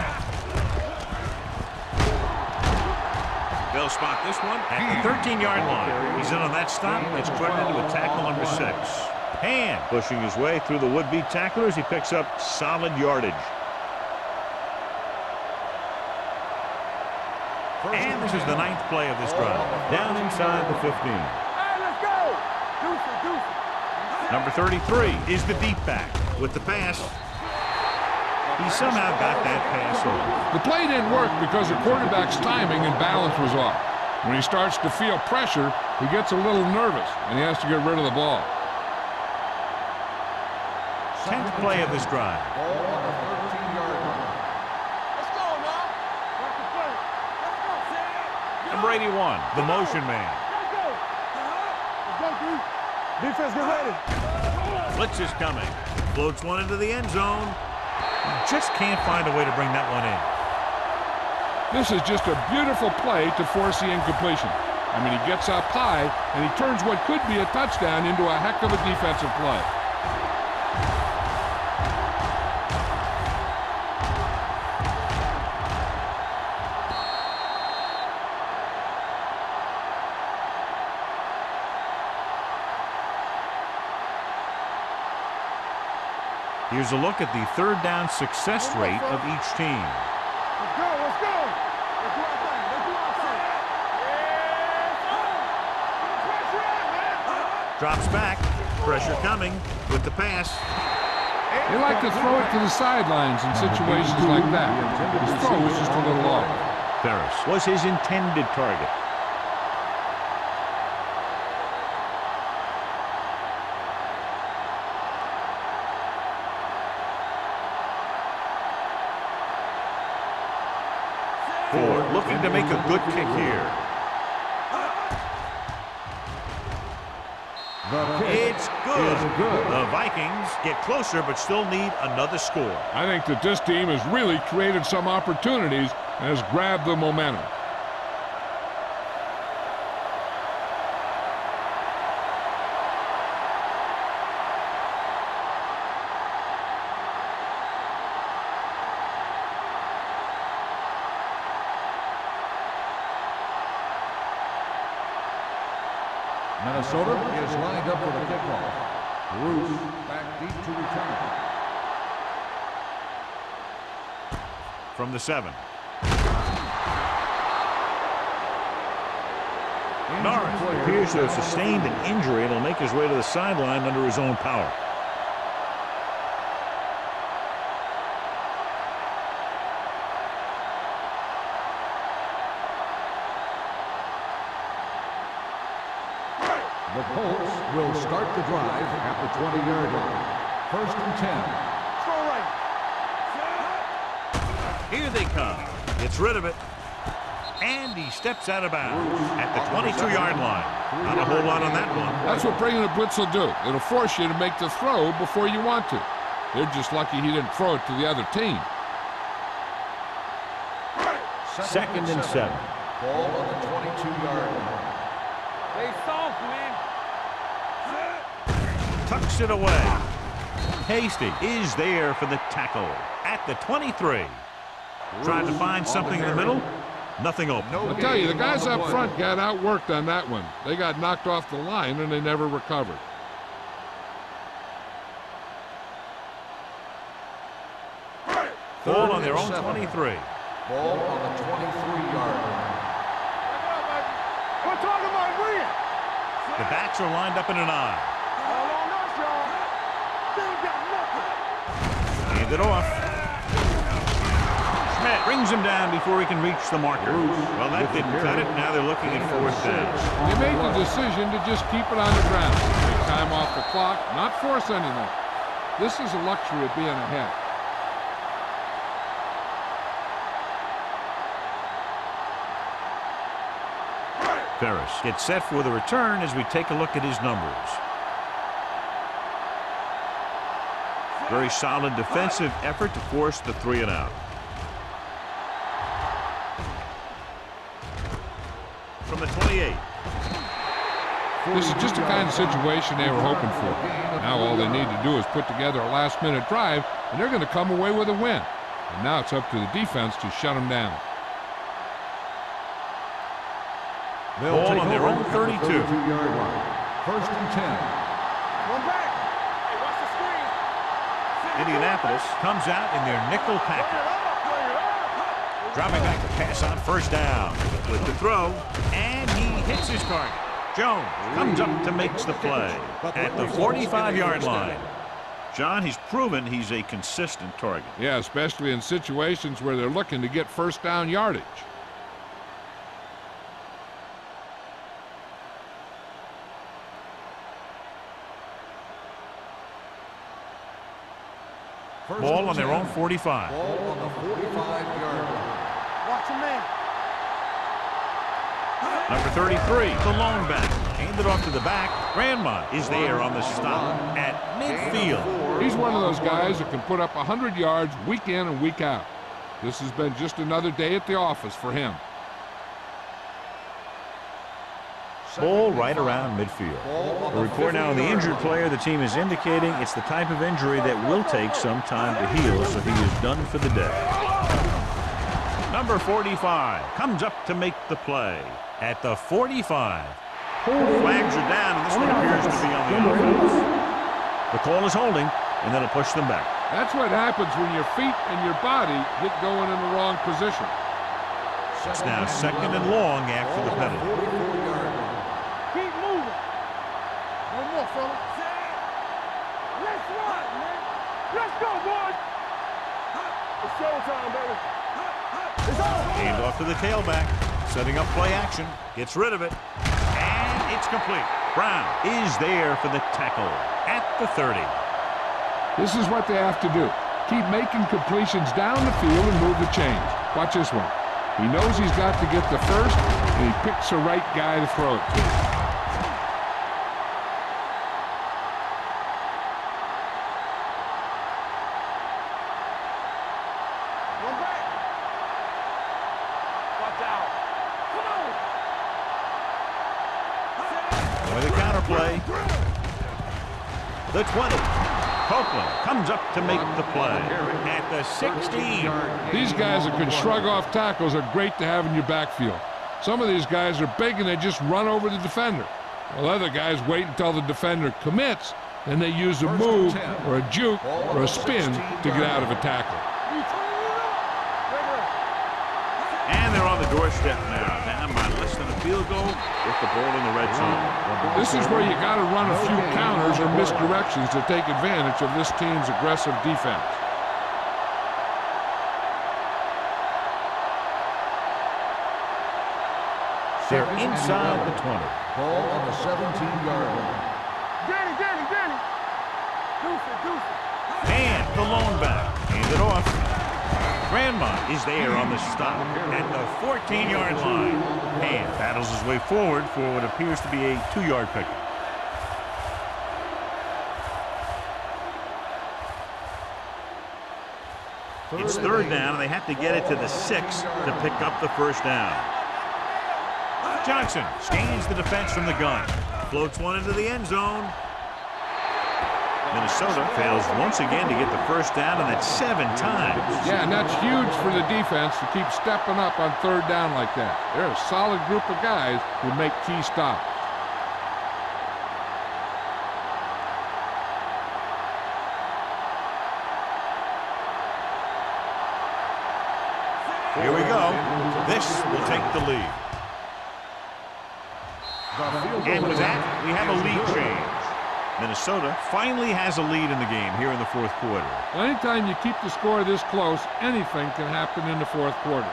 They'll spot this one at the 13-yard line. He's in on that stop. It's credited with tackle number 6. Hand pushing his way through the would-be tacklers. He picks up solid yardage. And this is the 9th play of this drive. Down inside the 15. Hey, let's go. Deuce. Number 33 is the deep back with the pass. He somehow got that pass over. The play didn't work because the quarterback's timing and balance was off. When he starts to feel pressure, he gets a little nervous, and he has to get rid of the ball. 10th play of this drive. Ball on the 13-yard line. Let's go, now. Work the play. Let's go, Sam. Number 81, the motion man. Let's go. Let's go, dude. Defense, get ready. Blitz is coming. Floats one into the end zone. Just can't find a way to bring that one in. This is just a beautiful play to force the incompletion. I mean, he gets up high, and he turns what could be a touchdown into a heck of a defensive play. Here's a look at the third down success rate of each team. Let's go. Let's go. Let's do our thing. Let's do our thing. Yeah. Pressure on, man. Drops back. Pressure coming with the pass. They like to throw it to the sidelines in situations like that. His throw was just a little off. Ferris was his intended target. Ford looking to make a good kick here. It's good. The Vikings get closer but still need another score. I think that this team has really created some opportunities and has grabbed the momentum. Minnesota is lined up for the kickoff. Bruce back deep to return. From the 7. Norris appears to have sustained an injury and will make his way to the sideline under his own power. The Colts will start the drive at the 20-yard line. 1st and 10. Here they come. Gets rid of it. And he steps out of bounds at the 22-yard line. Not a whole lot on that one. That's what bringing a blitz will do. It'll force you to make the throw before you want to. They're just lucky he didn't throw it to the other team. 2nd and 7. Ball on the 22-yard line. Stay soft, man. Tucks it away. Hasty is there for the tackle at the 23. Tried to find something in the middle. Nothing open. I'll tell you, the guys up front got outworked on that one. They got knocked off the line, and they never recovered. Ball on their own 23. Ball on the 23-yard line. We're talking about win. The backs are lined up in an eye. All on us, y'all. They ain't got nothing. Hand it off. Schmidt brings him down before he can reach the marker. Well, that didn't cut it. Now they're looking at 4th down. They made the decision to just keep it on the ground. Take time off the clock, not force anything. This is a luxury of being ahead. Ferris gets set for the return as we take a look at his numbers. Very solid defensive effort to force the 3 and out. From the 28. This is just the kind of situation they were hoping for. Now all they need to do is put together a last-minute drive, and they're going to come away with a win. And now it's up to the defense to shut them down. Ball on their own 32. 32-yard line. First and 10. One back. Hey, watch the screen. Indianapolis comes out in their nickel package. Dropping back to pass on first down. With the throw, and he hits his target. Jones comes up to make the play at the 45-yard line. John, he's proven he's a consistent target. Yeah, especially in situations where they're looking to get first down yardage. Ball on their own 45. Ball on the 45-yard line. Watch your man. Number 33, the lone back. Handed off to the back. Grandma is there on the stop at midfield. He's one of those guys that can put up 100 yards week in and week out. This has been just another day at the office for him. Ball right around midfield. A report now on the injured player. The team is indicating it's the type of injury that will take some time to heal, so he is done for the day. Number 45 comes up to make the play at the 45. Flags are down, and this one appears to be on the offense. The call is holding, and that'll push them back. That's what happens when your feet and your body get going in the wrong position. It's now second and long after the penalty. Keep moving. One more, fella. Let's run, man. Let's go, boys. It's showtime, baby. It's on. Hand off to the tailback. Setting up play action. Gets rid of it. And it's complete. Brown is there for the tackle at the 30. This is what they have to do. Keep making completions down the field and move the chains. Watch this one. He knows he's got to get the first, and he picks the right guy to throw it to. One back. Watch out. Come on. With a counter play. The 20. Copeland comes up to make the play at the 16. These guys that can shrug off tackles are great to have in your backfield. Some of these guys are big and they just run over the defender. While other guys wait until the defender commits, and they use a move or a juke or a spin to get out of a tackle. And they're on the doorstep now. Down by less than a field goal with the ball in the red zone. This is where you got to run a few counters or misdirections to take advantage of this team's aggressive defense. They're inside the 20. Ball on the 17-yard line. Danny. Deuce. And the lone back. Hand it off. Grandma is there on the stop at the 14-yard line. And battles his way forward for what appears to be a 2-yard pickup. It's third down, and they have to get it to the 6 to pick up the first down. Johnson scans the defense from the gun. Floats one into the end zone. Minnesota fails once again to get the first down, and that's 7 times. Yeah, and that's huge for the defense to keep stepping up on third down like that. They're a solid group of guys who make key stops. Here we go. This will take the lead. And with that, we have a lead change. Minnesota finally has a lead in the game here in the fourth quarter. Anytime you keep the score this close, anything can happen in the fourth quarter.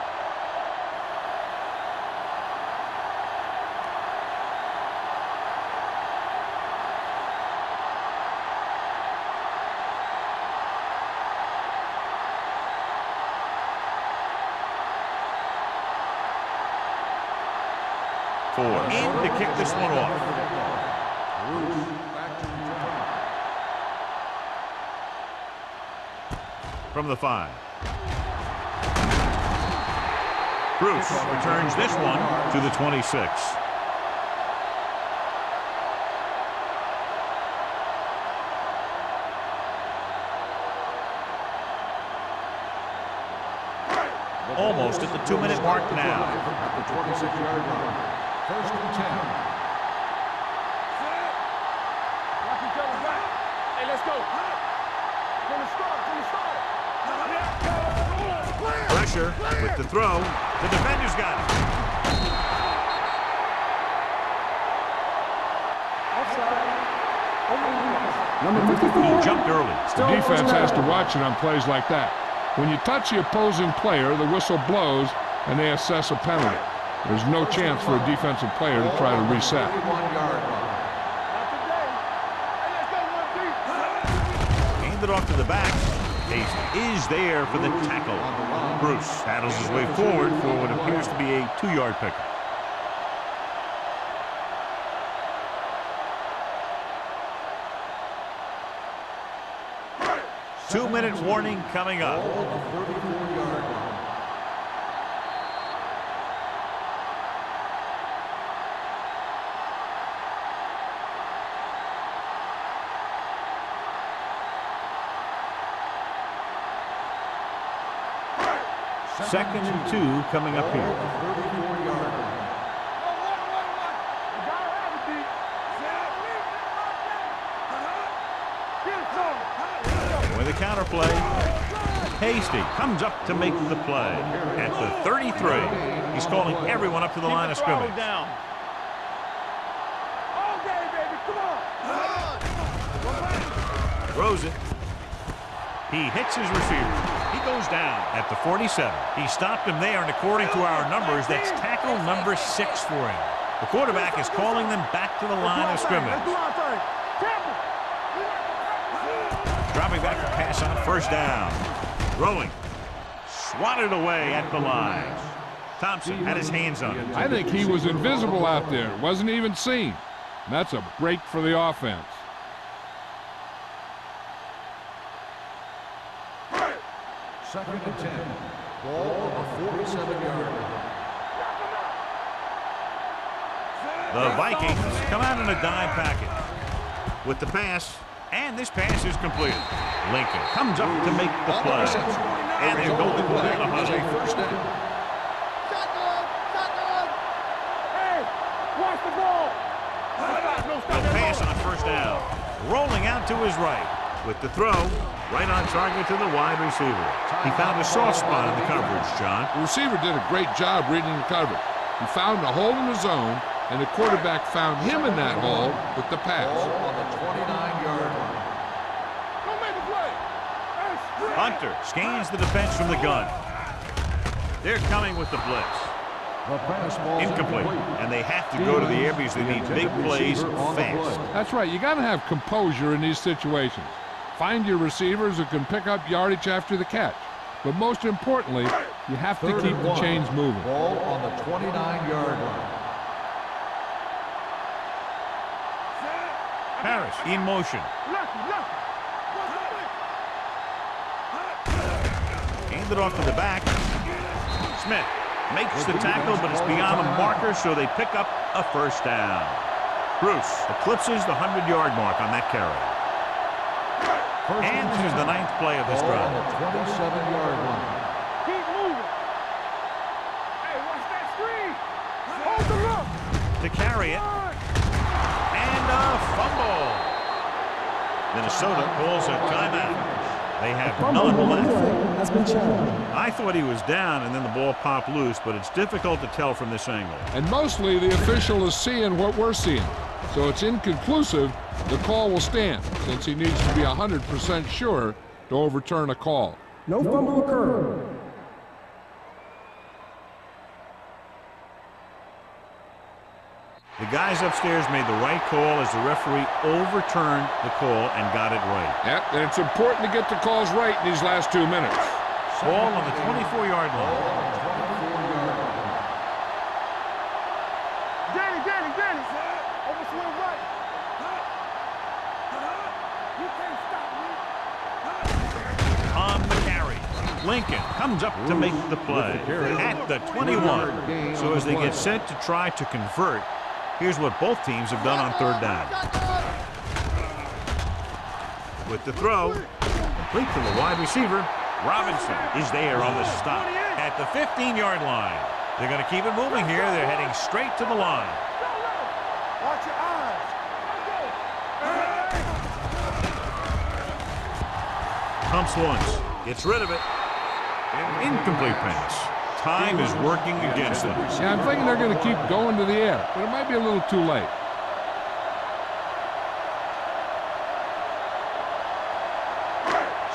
In to kick this one off. From the 5. Bruce returns this one to the 26. almost at the 2-minute mark now. At the 26-yard line. First and 10. Lock each other back. Hey, let's go. From the start, from the start. Pressure with the throw. The defender's got it. Number 54. He jumped early. The defense has to watch it on plays like that. When you touch the opposing player, the whistle blows and they assess a penalty. There's no chance for a defensive player to try to reset. 31-yard line. Not today. Hey, let's go, 1 deep. Hand it off to the back. Casey is there for the tackle. Bruce paddles his way forward for what appears to be a 2-yard pickup. Two-minute warning coming up. Ball on the 34-yard line. Second and 2 coming up here. 34-yard line. You gotta have it, D. Get it, son. With a counter play, Hasty comes up to make the play. At the 33, he's calling everyone up to the line of scrimmage. Down. All day, baby. Come on. Throws it. He hits his receiver. He goes down at the 47. He stopped him there, and according to our numbers, that's tackle number 6 for him. The quarterback is calling them back to the line of scrimmage. Let's do our thing. Temple. Dropping back to pass on first down. Throwing. Swatted away at the line. Thompson had his hands on it. I think he was invisible out there. Wasn't even seen. And that's a break for the offense. Second and 10. Ball on the 47-yard line. The Vikings come out in a dime package with the pass, and this pass is completed. Lincoln comes up to make the play, and they're going to go to the huddle. First down. Hey, watch the ball. The pass on first down, rolling out to his right with the throw, right on target to the wide receiver. He found a soft spot in the coverage, John. The receiver did a great job reading the coverage. He found a hole in the zone, and the quarterback found him in that hole with the pass. Ball on the 29-yard line. Don't make a play. Hey, Hunter scans the defense from the gun. They're coming with the blitz. The pass ball Incomplete, and they have to go to the air because they need big plays fast. That's right. You got to have composure in these situations. Find your receivers who can pick up yardage after the catch. But most importantly, you have to keep the chains moving. Ball on the 29-yard line. Harris in motion. Handed off to the back. Smith makes the tackle, but it's beyond the marker, so they pick up a first down. Bruce eclipses the 100-yard mark on that carry. And this is the 9th play of this Ball drive. on the 27-yard line. keep moving. Hey, watch that screen. Hold the look. To carry it. And a fumble. Minnesota calls a timeout. They have none left. Has been challenged. I thought he was down, and then the ball popped loose, but it's difficult to tell from this angle. And mostly the official is seeing what we're seeing. So it's inconclusive. The call will stand since he needs to be 100% sure to overturn a call. No fumble occurred. The guys upstairs made the right call as the referee overturned the call and got it right. Yep, and it's important to get the calls right in these last 2 minutes. Ball on the 24-yard line. Danny. Over swing right. You can't stop me. On the carry. Lincoln comes up to make the play at the 21. So as they get set to try to convert, here's what both teams have done on third down. With the throw, complete to the wide receiver. Robinson is there on the stop. At the 15-yard line. They're going to keep it moving here. They're heading straight to the line. Watch your eyes. Pumps once. Gets rid of it. An incomplete pass. Time is working against them. Yeah, I'm thinking they're going to keep going to the air, but it might be a little too late.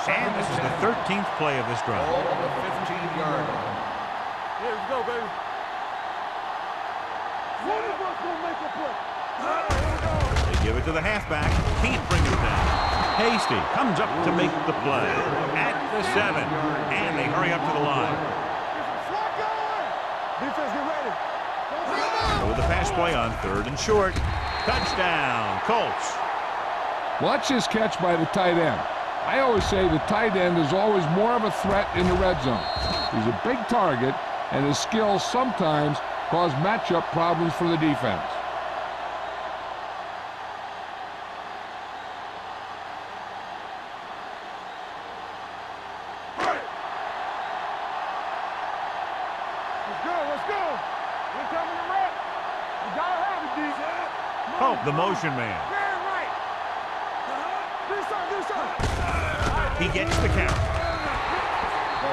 And this is the 13th play of this drive. Ball on the 15-yard line. Here we go, baby. One of us will make a play. Here we go. They give it to the halfback. Can't bring it down. Hasty comes up to make the play. At the 7. And they hurry up to the line. Slot going. Defense, get ready. With the pass play on 3rd and short. Touchdown, Colts. Watch this catch by the tight end. I always say the tight end is always more of a threat in the red zone. He's a big target, and his skills sometimes cause matchup problems for the defense. Let's go, let's go. We're coming to rep. You gotta have it, D. Pope, the motion man. Very right. Do something. He gets the count.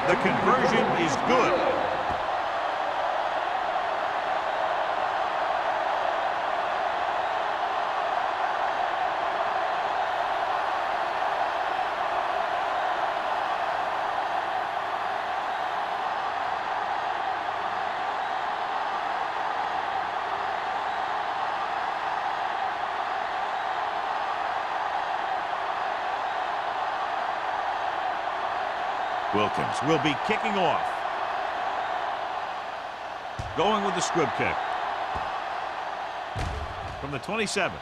The conversion is good. Wilkins will be kicking off. Going with the squib kick. From the 27.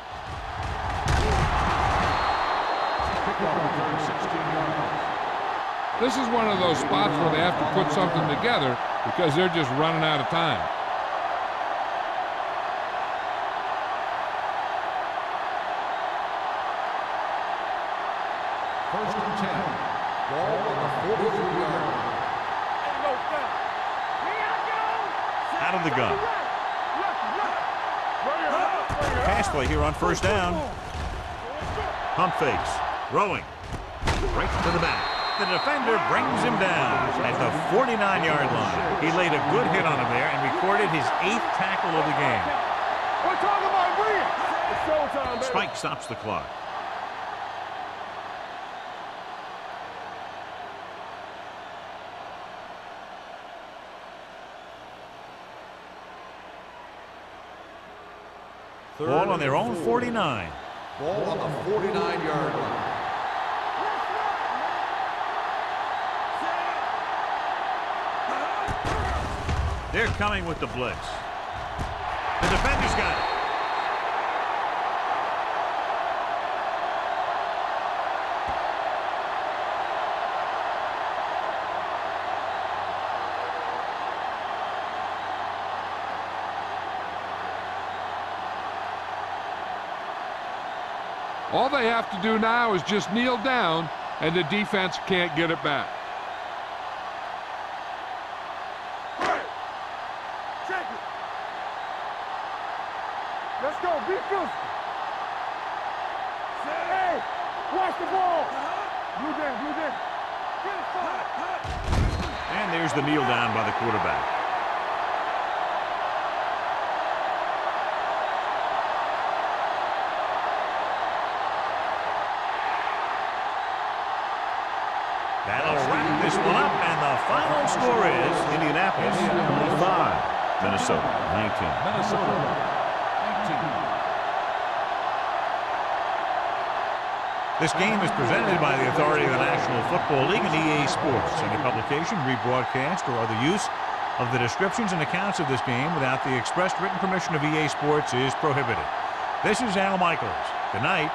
This is one of those spots where they have to put something together because they're just running out of time. First and 10. Ball on the 43-yard line. Out of the gun. Pass play here on 1st down. Pump fakes. Throwing. Right to the back. The defender brings him down at the 49-yard line. He laid a good hit on him there and recorded his 8th tackle of the game. We're talking about Bria. It's showtime, baby. Spike stops the clock. Ball on their own 49. Ball on the 49-yard line. They're coming with the blitz. The defender's got it. All they have to do now is just kneel down, and the defense can't get it back. Check it. Let's go. Be physical. Hey, watch the ball. Blue down. And there's the kneel down by the quarterback. That'll wrap this one up, and the final score is Indianapolis 25, Minnesota 19. Minnesota 19. This game is presented by the authority of the National Football League and EA Sports. Any publication, rebroadcast, or other use of the descriptions and accounts of this game without the expressed written permission of EA Sports is prohibited. This is Al Michaels. Good night.